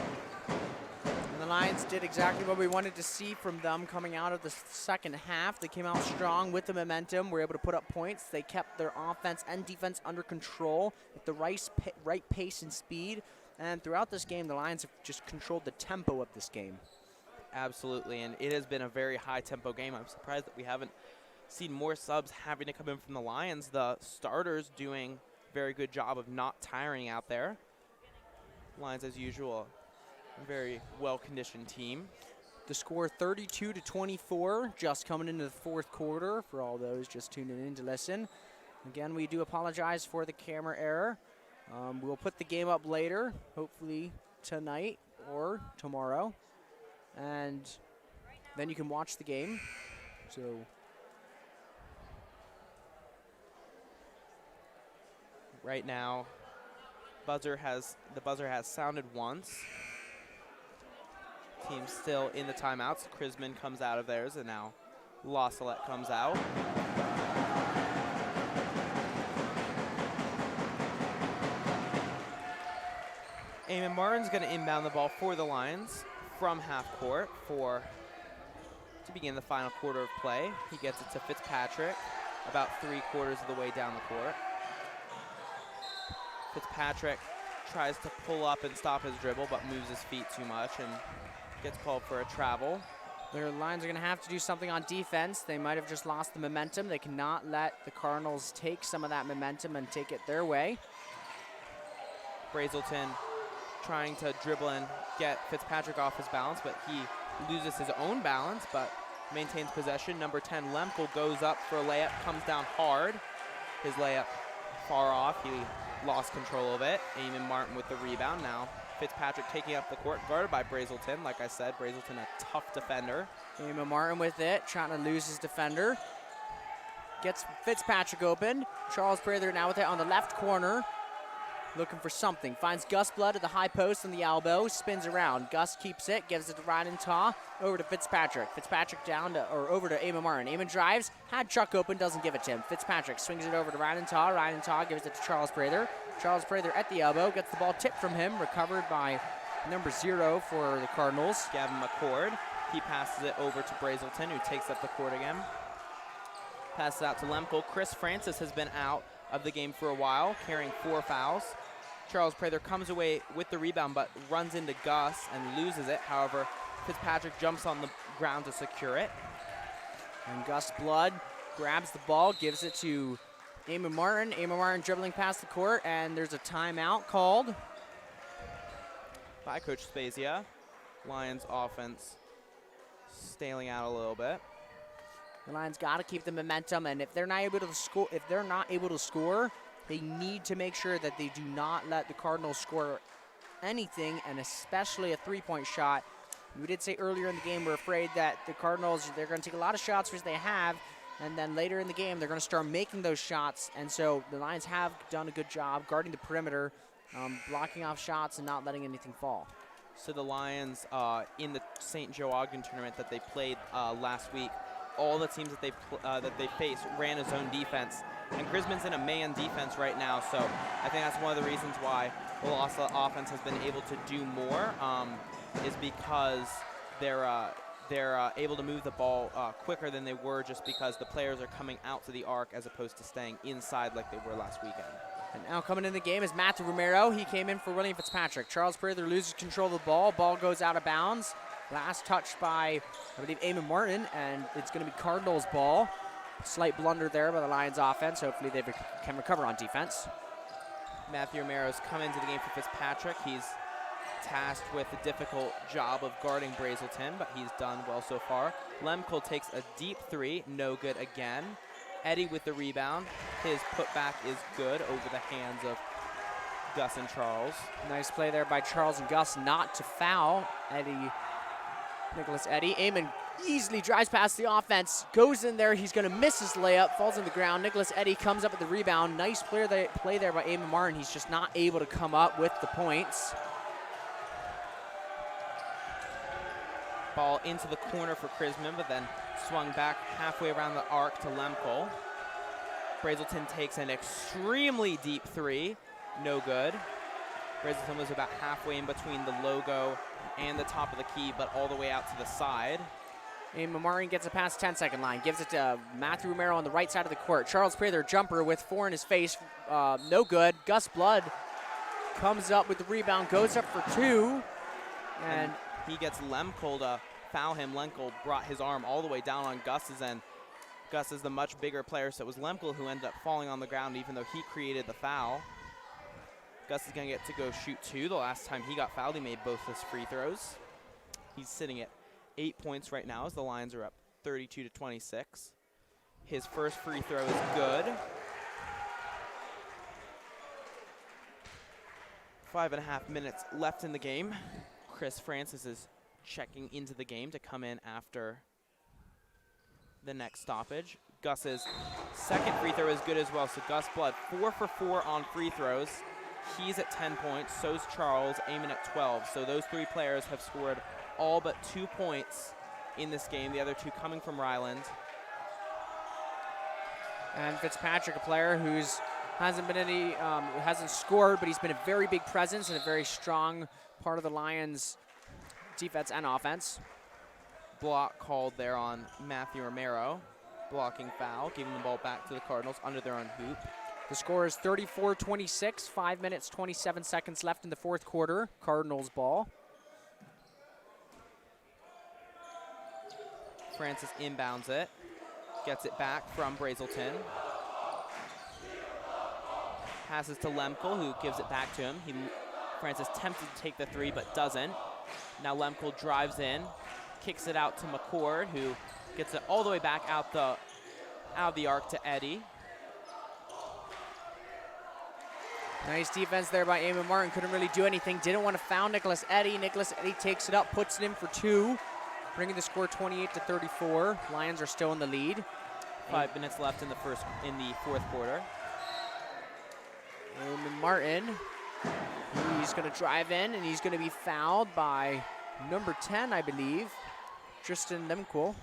And the Lions did exactly what we wanted to see from them coming out of the second half. They came out strong with the momentum, were able to put up points. They kept their offense and defense under control with the right pace and speed. And throughout this game, the Lions have just controlled the tempo of this game. Absolutely, and it has been a very high-tempo game. I'm surprised that we haven't seen more subs having to come in from the Lions. The starters doing a very good job of not tiring out there. Lions, as usual, a very well-conditioned team. The score 32-24, just coming into the fourth quarter for all those just tuning in to listen. Again, we do apologize for the camera error. We'll put the game up later, hopefully tonight or tomorrow. And then you can watch the game. So right now, the buzzer has sounded once. Team's still in the timeouts. Chrisman comes out of theirs, and now Salette comes out. Eamon Martin's going to inbound the ball for the Lions from half court to begin the final quarter of play. He gets it to Fitzpatrick about 3/4 of the way down the court. Fitzpatrick tries to pull up and stop his dribble, but moves his feet too much and gets called for a travel. Their Lions are going to have to do something on defense. They might have just lost the momentum. They cannot let the Cardinals take some of that momentum and take it their way. Brazelton trying to dribble and get Fitzpatrick off his balance, but he loses his own balance, but maintains possession. Number 10, Lemkel, goes up for a layup, comes down hard. His layup far off. He lost control of it. Eamon Martin with the rebound now. Fitzpatrick taking up the court, guarded by Brazelton. Like I said, Brazelton a tough defender. Eamon Martin with it, trying to lose his defender. Gets Fitzpatrick open. Charles Prather now with it on the left corner. Looking for something. Finds Gus Blood at the high post on the elbow. Spins around. Gus keeps it. Gives it to Ryan Taw. Over to Fitzpatrick. Fitzpatrick down to, or over to Eamon Martin. Eamon drives. Had Chuck open. Doesn't give it to him. Fitzpatrick swings it over to Ryan Taw. Ryan Taw gives it to Charles Prather. Charles Prather at the elbow. Gets the ball tipped from him. Recovered by number 0 for the Cardinals. Gavin McCord. He passes it over to Brazelton, who takes up the court again. Passes out to Lemkel. Chris Francis has been out of the game for a while, carrying 4 fouls. Charles Prather comes away with the rebound, but runs into Gus and loses it. However, Fitzpatrick jumps on the ground to secure it. And Gus Blood grabs the ball, gives it to Eamon Martin. Eamon Martin dribbling past the court, and there's a timeout called by Coach Spezia. Lions offense staling out a little bit. The Lions got to keep the momentum, and if they're not able to score, they need to make sure that they do not let the Cardinals score anything, and especially a 3-point shot. We did say earlier in the game we're afraid that the Cardinals, they're going to take a lot of shots, which they have, and then later in the game they're going to start making those shots. And so the Lions have done a good job guarding the perimeter, blocking off shots and not letting anything fall. So the Lions in the St. Joe Ogden tournament that they played last week, all the teams that they faced ran a zone defense. And Chrisman's in a man defense right now, so I think that's one of the reasons why the Lossa offense has been able to do more, is because they're able to move the ball quicker than they were, just because the players are coming out to the arc as opposed to staying inside like they were last weekend. And now coming in the game is Matthew Romero. He came in for William Fitzpatrick. Charles Prather loses control of the ball. Ball goes out of bounds. Last touch by, I believe, Eamon Martin, and it's going to be Cardinals' ball. Slight blunder there by the Lions offense. Hopefully they can recover on defense. Matthew Romero's come into the game for Fitzpatrick. He's tasked with the difficult job of guarding Brazelton, but he's done well so far. Lemkel takes a deep 3, no good again. Eddie with the rebound. His putback is good over the hands of Gus and Charles. Nice play there by Charles and Gus not to foul Nicholas Eddy. Eamon easily drives past the offense, goes in there. He's going to miss his layup, falls on the ground. Nicholas Eddy comes up with the rebound. Nice play there by Eamon Martin. He's just not able to come up with the points. Ball into the corner for Chrisman, but then swung back halfway around the arc to Lemkel. Brazelton takes an extremely deep 3, no good. Brazelton was about halfway in between the logo and the top of the key, but all the way out to the side. Eamon Martin gets it past 10-second line, gives it to Matthew Romero on the right side of the court. Charles Prather, jumper with 4 in his face, no good. Gus Blood comes up with the rebound, goes up for 2, and he gets Lemkel to foul him. Lemkel brought his arm all the way down on Gus's end. Gus is the much bigger player, so it was Lemkel who ended up falling on the ground even though he created the foul. Gus is going to get to go shoot 2. The last time he got fouled, he made both his free throws. He's sitting at 8 points right now as the Lions are up 32-26. His first free throw is good. 5.5 minutes left in the game. Chris Francis is checking into the game to come in after the next stoppage. Gus's second free throw is good as well. So Gus Blood, 4 for 4 on free throws. He's at 10 points. So's Charles, Eamon at 12. So those 3 players have scored all but 2 points in this game. The other 2 coming from Ryland. And Fitzpatrick, a player who's hasn't scored, but he's been a very big presence and a very strong part of the Lions' defense and offense. Block called there on Matthew Romero. Blocking foul, giving the ball back to the Cardinals under their own hoop. The score is 34-26, 5 minutes, 27 seconds left in the fourth quarter. Cardinals ball. Francis inbounds it, gets it back from Brazelton. Passes to Lemkel, who gives it back to him. Francis tempted to take the three, but doesn't. Now Lemkel drives in, kicks it out to McCord, who gets it all the way back out of the arc to Eddie. Nice defense there by Eamon Martin. Couldn't really do anything. Didn't want to foul Nicholas Eddie. Nicholas Eddie takes it up, puts it in for two, bringing the score 28-34. Lions are still in the lead. 5 minutes left in the fourth quarter. Eamon Martin, he's going to drive in, and he's going to be fouled by number 10, I believe, Tristan Lemkel.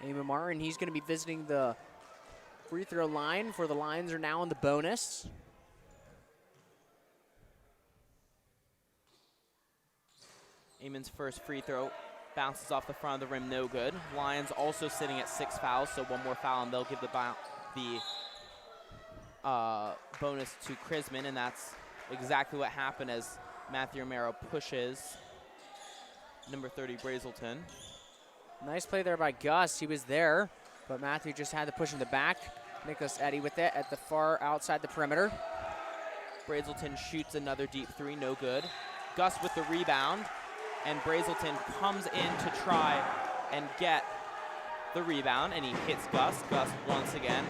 Eamon Martin, he's going to be visiting the free throw line for the Lions are now in the bonus. Eamon's first free throw bounces off the front of the rim, no good. Lions also sitting at 6 fouls, so one more foul and they'll give the bonus to Chrisman, and that's exactly what happened as Matthew Romero pushes number 30 Brazelton. Nice play there by Gus. He was there, but Matthew just had to push in the back. Nicholas Eddie with it at the far outside the perimeter. Brazelton shoots another deep three, no good. Gus with the rebound, and Brazelton comes in to try and get the rebound, and he hits Gus. Gus once again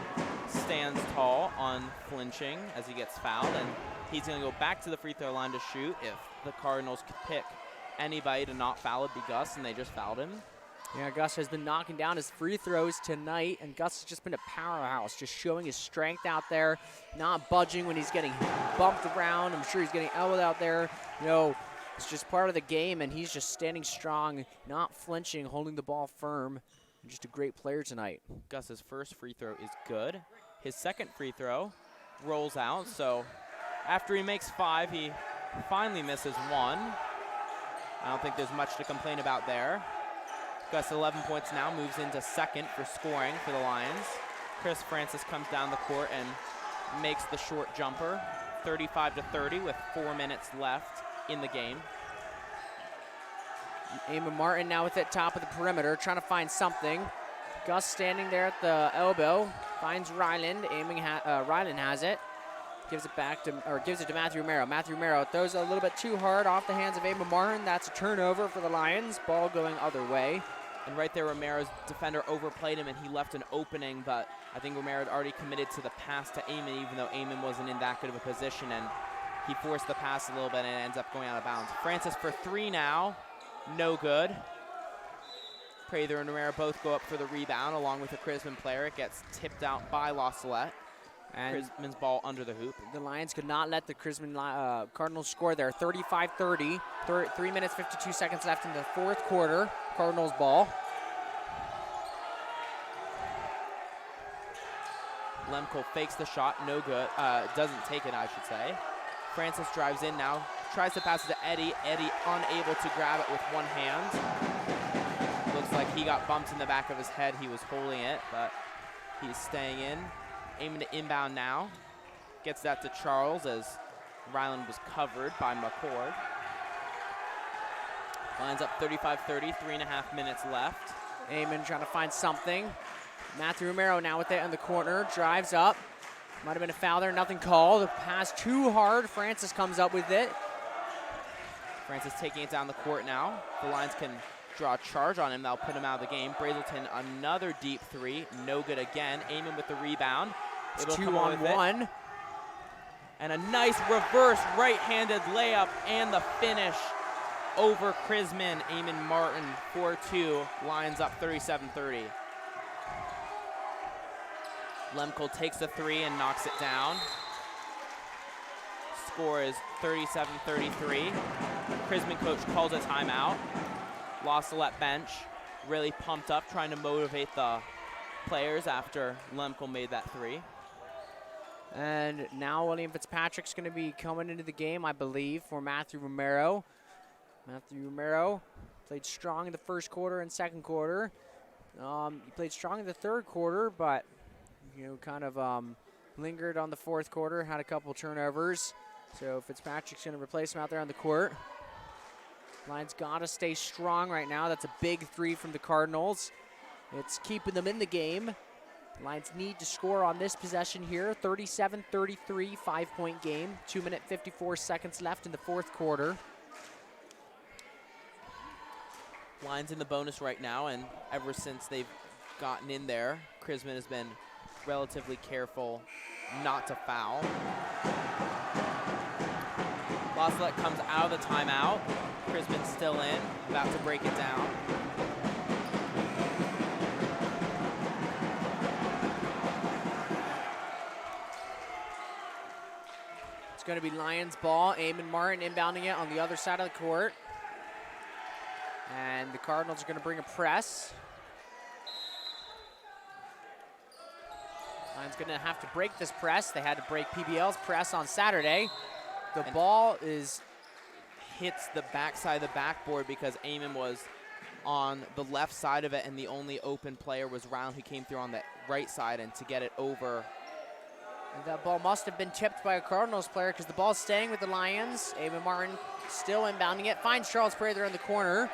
stands tall, unflinching as he gets fouled, and he's going to go back to the free throw line to shoot. If the Cardinals could pick anybody to not foul, it'd be Gus, and they just fouled him. Yeah, Gus has been knocking down his free throws tonight, and Gus has just been a powerhouse, just showing his strength out there, not budging when he's getting bumped around. I'm sure he's getting elbowed out there. You know, it's just part of the game, and he's just standing strong, not flinching, holding the ball firm. And just a great player tonight. Gus's first free throw is good. His second free throw rolls out, so after he makes 5, he finally misses 1. I don't think there's much to complain about there. Gus 11 points now, moves into second for scoring for the Lions. Chris Francis comes down the court and makes the short jumper, 35-30 with 4 minutes left in the game. Eamon Martin now with it top of the perimeter, trying to find something. Gus standing there at the elbow, finds Ryland. Ryland has it, gives it to Matthew Romero. Matthew Romero throws it a little bit too hard off the hands of Eamon Martin. That's a turnover for the Lions. Ball going other way. And right there, Romero's defender overplayed him, and he left an opening, but I think Romero had already committed to the pass to Eamon, even though Eamon wasn't in that good of a position, and he forced the pass a little bit and it ends up going out of bounds. Francis for 3 now, no good. Prather and Romero both go up for the rebound, along with a Chrisman player. It gets tipped out by Salette. And Chrisman's ball under the hoop. The Lions could not let the Chrisman Cardinals score there. 35-30, 3 minutes, 52 seconds left in the fourth quarter. Cardinals ball. Lemkel fakes the shot, no good. Doesn't take it, I should say. Francis drives in now, tries to pass it to Eddie. Eddie unable to grab it with one hand. Looks like he got bumped in the back of his head. He was holding it, but he's staying in. Aiming to inbound now. Gets that to Charles as Ryland was covered by McCord. Lines up 35-30, 3.5 minutes left. Eamon trying to find something. Matthew Romero now with it in the corner, drives up. Might have been a foul there, nothing called. The pass too hard, Francis comes up with it. Francis taking it down the court now. The Lions can draw a charge on him, that'll put him out of the game. Brazelton, another deep three, no good again. Eamon with the rebound. It's 2-on-1. And a nice reverse right-handed layup and the finish over Chrisman. Eamon Martin, 4-2, Lions up 37-30. Lemkel takes the three and knocks it down. Score is 37-33. Chrisman coach calls a timeout. Salette bench, really pumped up, trying to motivate the players after Lemkel made that three. And now William Fitzpatrick's going to be coming into the game, I believe, for Matthew Romero. Matthew Romero played strong in the first quarter and second quarter. He played strong in the third quarter, but kind of lingered on the fourth quarter, had a couple turnovers. So Fitzpatrick's going to replace him out there on the court. Lions got to stay strong right now. That's a big three from the Cardinals. It's keeping them in the game. Lions need to score on this possession here. 37-33, 5-point game. 2 minute 54 seconds left in the fourth quarter. Lions in the bonus right now, and ever since they've gotten in there, Chrisman has been relatively careful not to foul. Salette comes out of the timeout. Chrisman's still in, about to break it down. It's going to be Lions ball. Eamon Martin inbounding it on the other side of the court. And the Cardinals are going to bring a press. Lions going to have to break this press. They had to break PBL's press on Saturday. The ball hits the backside of the backboard because Eamon was on the left side of it, and the only open player was Round, who came through on the right side, and to get it over. And that ball must have been tipped by a Cardinals player because the ball's staying with the Lions. Eamon Martin still inbounding it. Finds Charles Prather in the corner.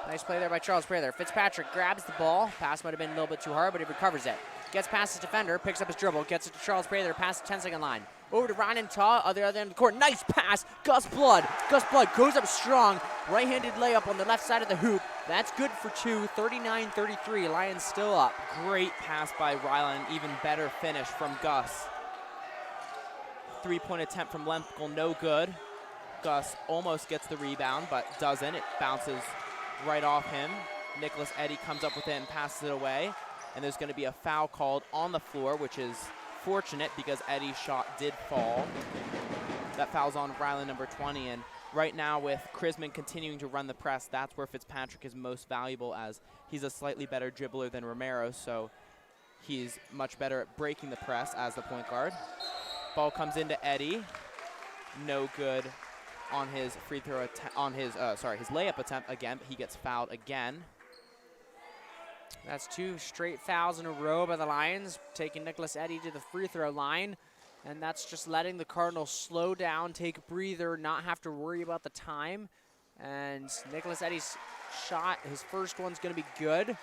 Nice play there by Charles Prather. Fitzpatrick grabs the ball. Pass might have been a little bit too hard, but he recovers it. Gets past his defender, picks up his dribble, gets it to Charles Prather, past the 10-second line. Over to Ryan Taw, other end of the court. Nice pass. Gus Blood. Gus Blood goes up strong. Right-handed layup on the left side of the hoop. That's good for two. 39-33. Lions still up. Great pass by Ryland. Even better finish from Gus. Three-point attempt from Lemkel, no good. Gus almost gets the rebound, but doesn't. It bounces right off him. Nicholas Eddy comes up with it and passes it away. And there's going to be a foul called on the floor, which is fortunate because Eddy's shot did fall. That foul's on Ryland, number 20. And right now, with Chrisman continuing to run the press, that's where Fitzpatrick is most valuable, as he's a slightly better dribbler than Romero, so he's much better at breaking the press as the point guard. Ball comes into Eddy. No good on his free throw his layup attempt again, but he gets fouled again. That's two straight fouls in a row by the Lions, taking Nicholas Eddy to the free throw line. And that's just letting the Cardinals slow down, take a breather, not have to worry about the time. And Nicholas Eddy's shot, his first one's going to be good.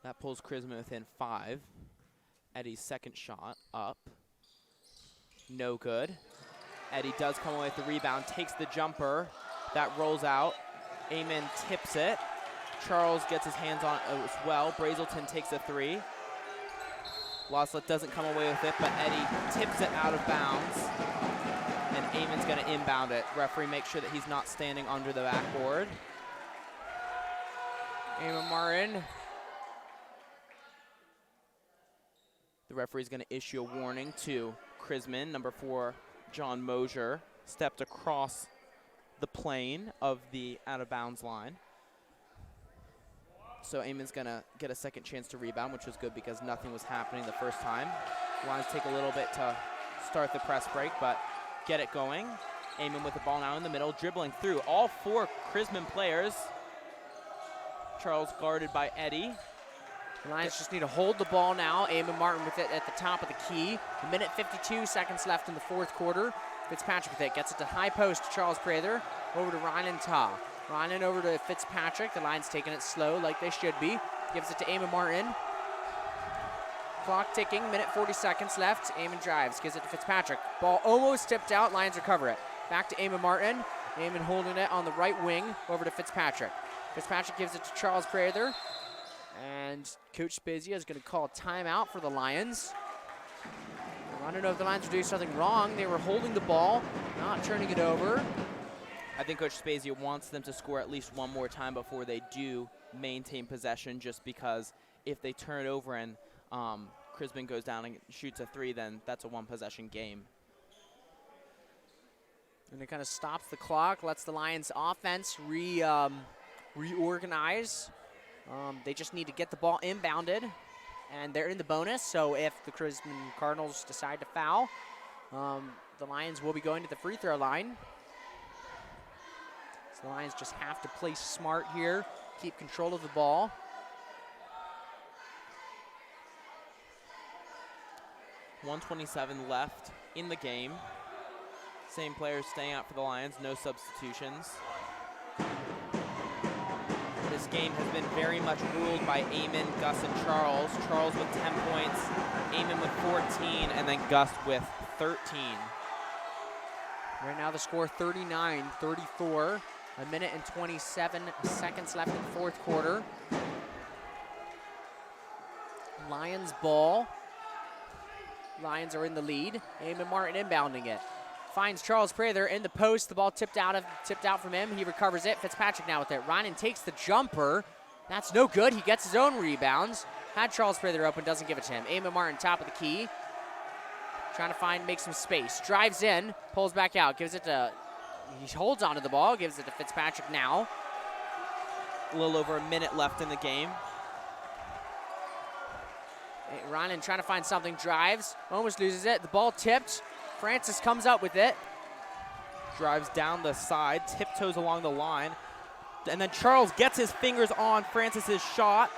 That pulls Chrisman within 5. Eddy's second shot up. No good. Eddy does come away with the rebound, takes the jumper. That rolls out. Eamon tips it. Charles gets his hands on it as well. Brazelton takes a 3. Salette doesn't come away with it, but Eddy tips it out of bounds. And Eamon's going to inbound it. Referee makes sure that he's not standing under the backboard. Eamon Martin. The referee's going to issue a warning to Chrisman. Number 4, John Mosier, stepped across the plane of the out-of-bounds line. So Eamon's going to get a second chance to rebound, which was good because nothing was happening the first time. Lions take a little bit to start the press break, but get it going. Eamon with the ball now in the middle, dribbling through all 4 Chrisman players. Charles guarded by Eddy. The Lions just need to hold the ball now. Eamon Martin with it at the top of the key. A minute 52 seconds left in the fourth quarter. Fitzpatrick with it, gets it to high post to Charles Prather. Over to Ryan Taw. Ryan over to Fitzpatrick. The Lions taking it slow like they should be. Gives it to Eamon Martin. Clock ticking, minute 40 seconds left. Eamon drives, gives it to Fitzpatrick. Ball almost tipped out, Lions recover it. Back to Eamon Martin. Eamon holding it on the right wing, over to Fitzpatrick. Fitzpatrick gives it to Charles Prather. And Coach Spezia is going to call a timeout for the Lions. I don't know if the Lions were doing something wrong. They were holding the ball, not turning it over. I think Coach Spezia wants them to score at least one more time before they do maintain possession, just because if they turn it over and Chrisman goes down and shoots a 3, then that's a one-possession game. And it kind of stops the clock, lets the Lions offense reorganize. They just need to get the ball inbounded. and they're in the bonus, so if the Chrisman Cardinals decide to foul, the Lions will be going to the free throw line. So the Lions just have to play smart here, keep control of the ball. .127 left in the game. Same players staying out for the Lions, no substitutions. This game has been very much ruled by Eamon, Gus, and Charles. Charles with 10 points, Eamon with 14, and then Gus with 13. Right now the score 39-34. A minute and 27 seconds left in the fourth quarter. Lions ball. Lions are in the lead. Eamon Martin inbounding it. Finds Charles Prather in the post. The ball tipped out from him. He recovers it. Fitzpatrick now with it. Ryan takes the jumper. That's no good. He gets his own rebounds. Had Charles Prather open, doesn't give it to him. Eamon Martin top of the key. Trying to make some space. Drives in, pulls back out, gives it to, he holds onto the ball, gives it to Fitzpatrick now. A little over a minute left in the game. Ryan trying to find something, drives, almost loses it. The ball tipped. Francis comes up with it. Drives down the side, tiptoes along the line. And then Charles gets his fingers on Francis's shot.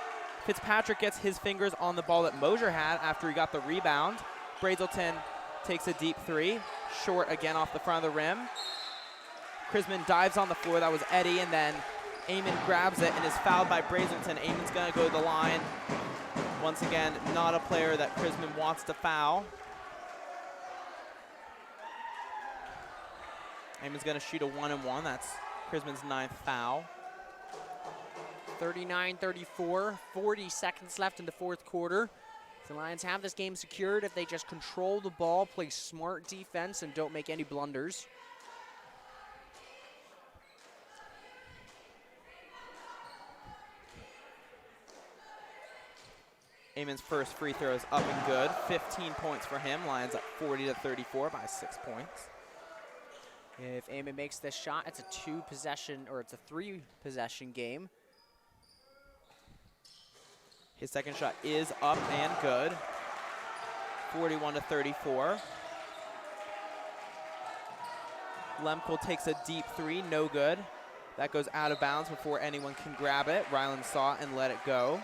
Fitzpatrick gets his fingers on the ball that Mosier had after he got the rebound. Brazelton takes a deep three, short again off the front of the rim. Chrisman dives on the floor, that was Eddie, and then Eamon grabs it and is fouled by Brazelton. Eamon's gonna go to the line. Once again, not a player that Chrisman wants to foul. Eamon's gonna shoot a 1-and-1, that's Chrisman's 9th foul. 39-34, 40 seconds left in the fourth quarter. The Lions have this game secured if they just control the ball, play smart defense, and don't make any blunders. Eamon's first free throw is up and good. 15 points for him. Lions up 40-34 by 6 points. If Eamon makes this shot, it's a 2-possession, or it's a 3-possession game. His second shot is up and good. 41-34. Lemkel takes a deep three, no good. That goes out of bounds before anyone can grab it. Ryland saw it and let it go.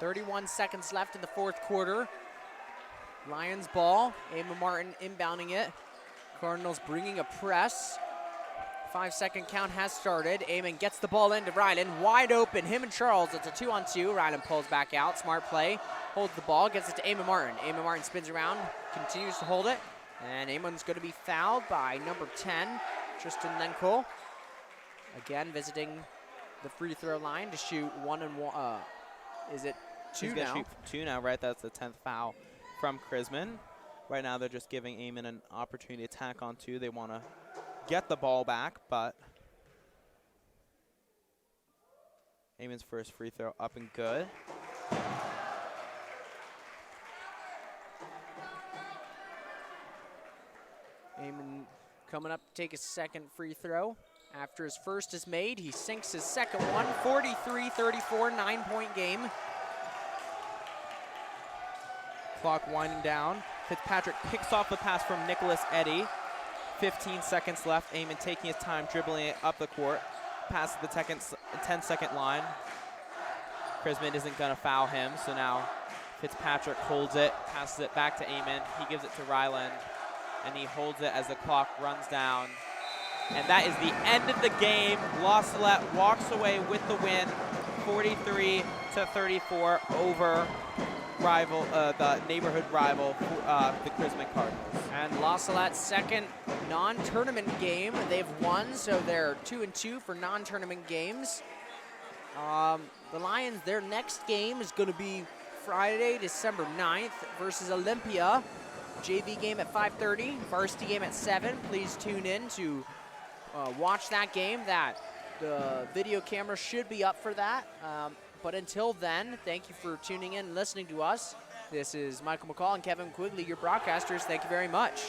31 seconds left in the fourth quarter. Lions ball. Eamon Martin inbounding it. Cardinals bringing a press. 5-second count has started. Eamon gets the ball into Ryland. Wide open. Him and Charles. It's a 2-on-2. Ryland pulls back out. Smart play. Holds the ball. Gets it to Eamon Martin. Eamon Martin spins around. Continues to hold it. And Eamon's going to be fouled by number 10, Tristan Lenkel. Again, visiting the free throw line to shoot 1-and-1. Is it 2 He's now? gonna shoot 2 now, right? That's the 10th foul from Chrisman. Right now, they're just giving Eamon an opportunity to attack on 2. They want to get the ball back, but Eamon's first free throw up and good. Eamon coming up to take his second free throw. After his first is made, he sinks his second one. 43-34, 9-point game. Clock winding down. Fitzpatrick picks off the pass from Nicholas Eddy. 15 seconds left. Eamon taking his time, dribbling it up the court. Past the 10-second line. Chrisman isn't going to foul him, so now Fitzpatrick holds it, passes it back to Eamon. He gives it to Ryland, and he holds it as the clock runs down. And that is the end of the game. La Salette walks away with the win, 43-34 over the neighborhood rival, the Chrisman Cardinals. And La Salette's second non-tournament game they've won, so they're 2-2 for non-tournament games. The Lions, their next game is going to be Friday, December 9th versus Olympia. JV game at 5:30, varsity game at 7. Please tune in to watch that game. The video camera should be up for that. But until then, thank you for tuning in and listening to us. This is Michael McCall and Kevin Quigley, your broadcasters. Thank you very much.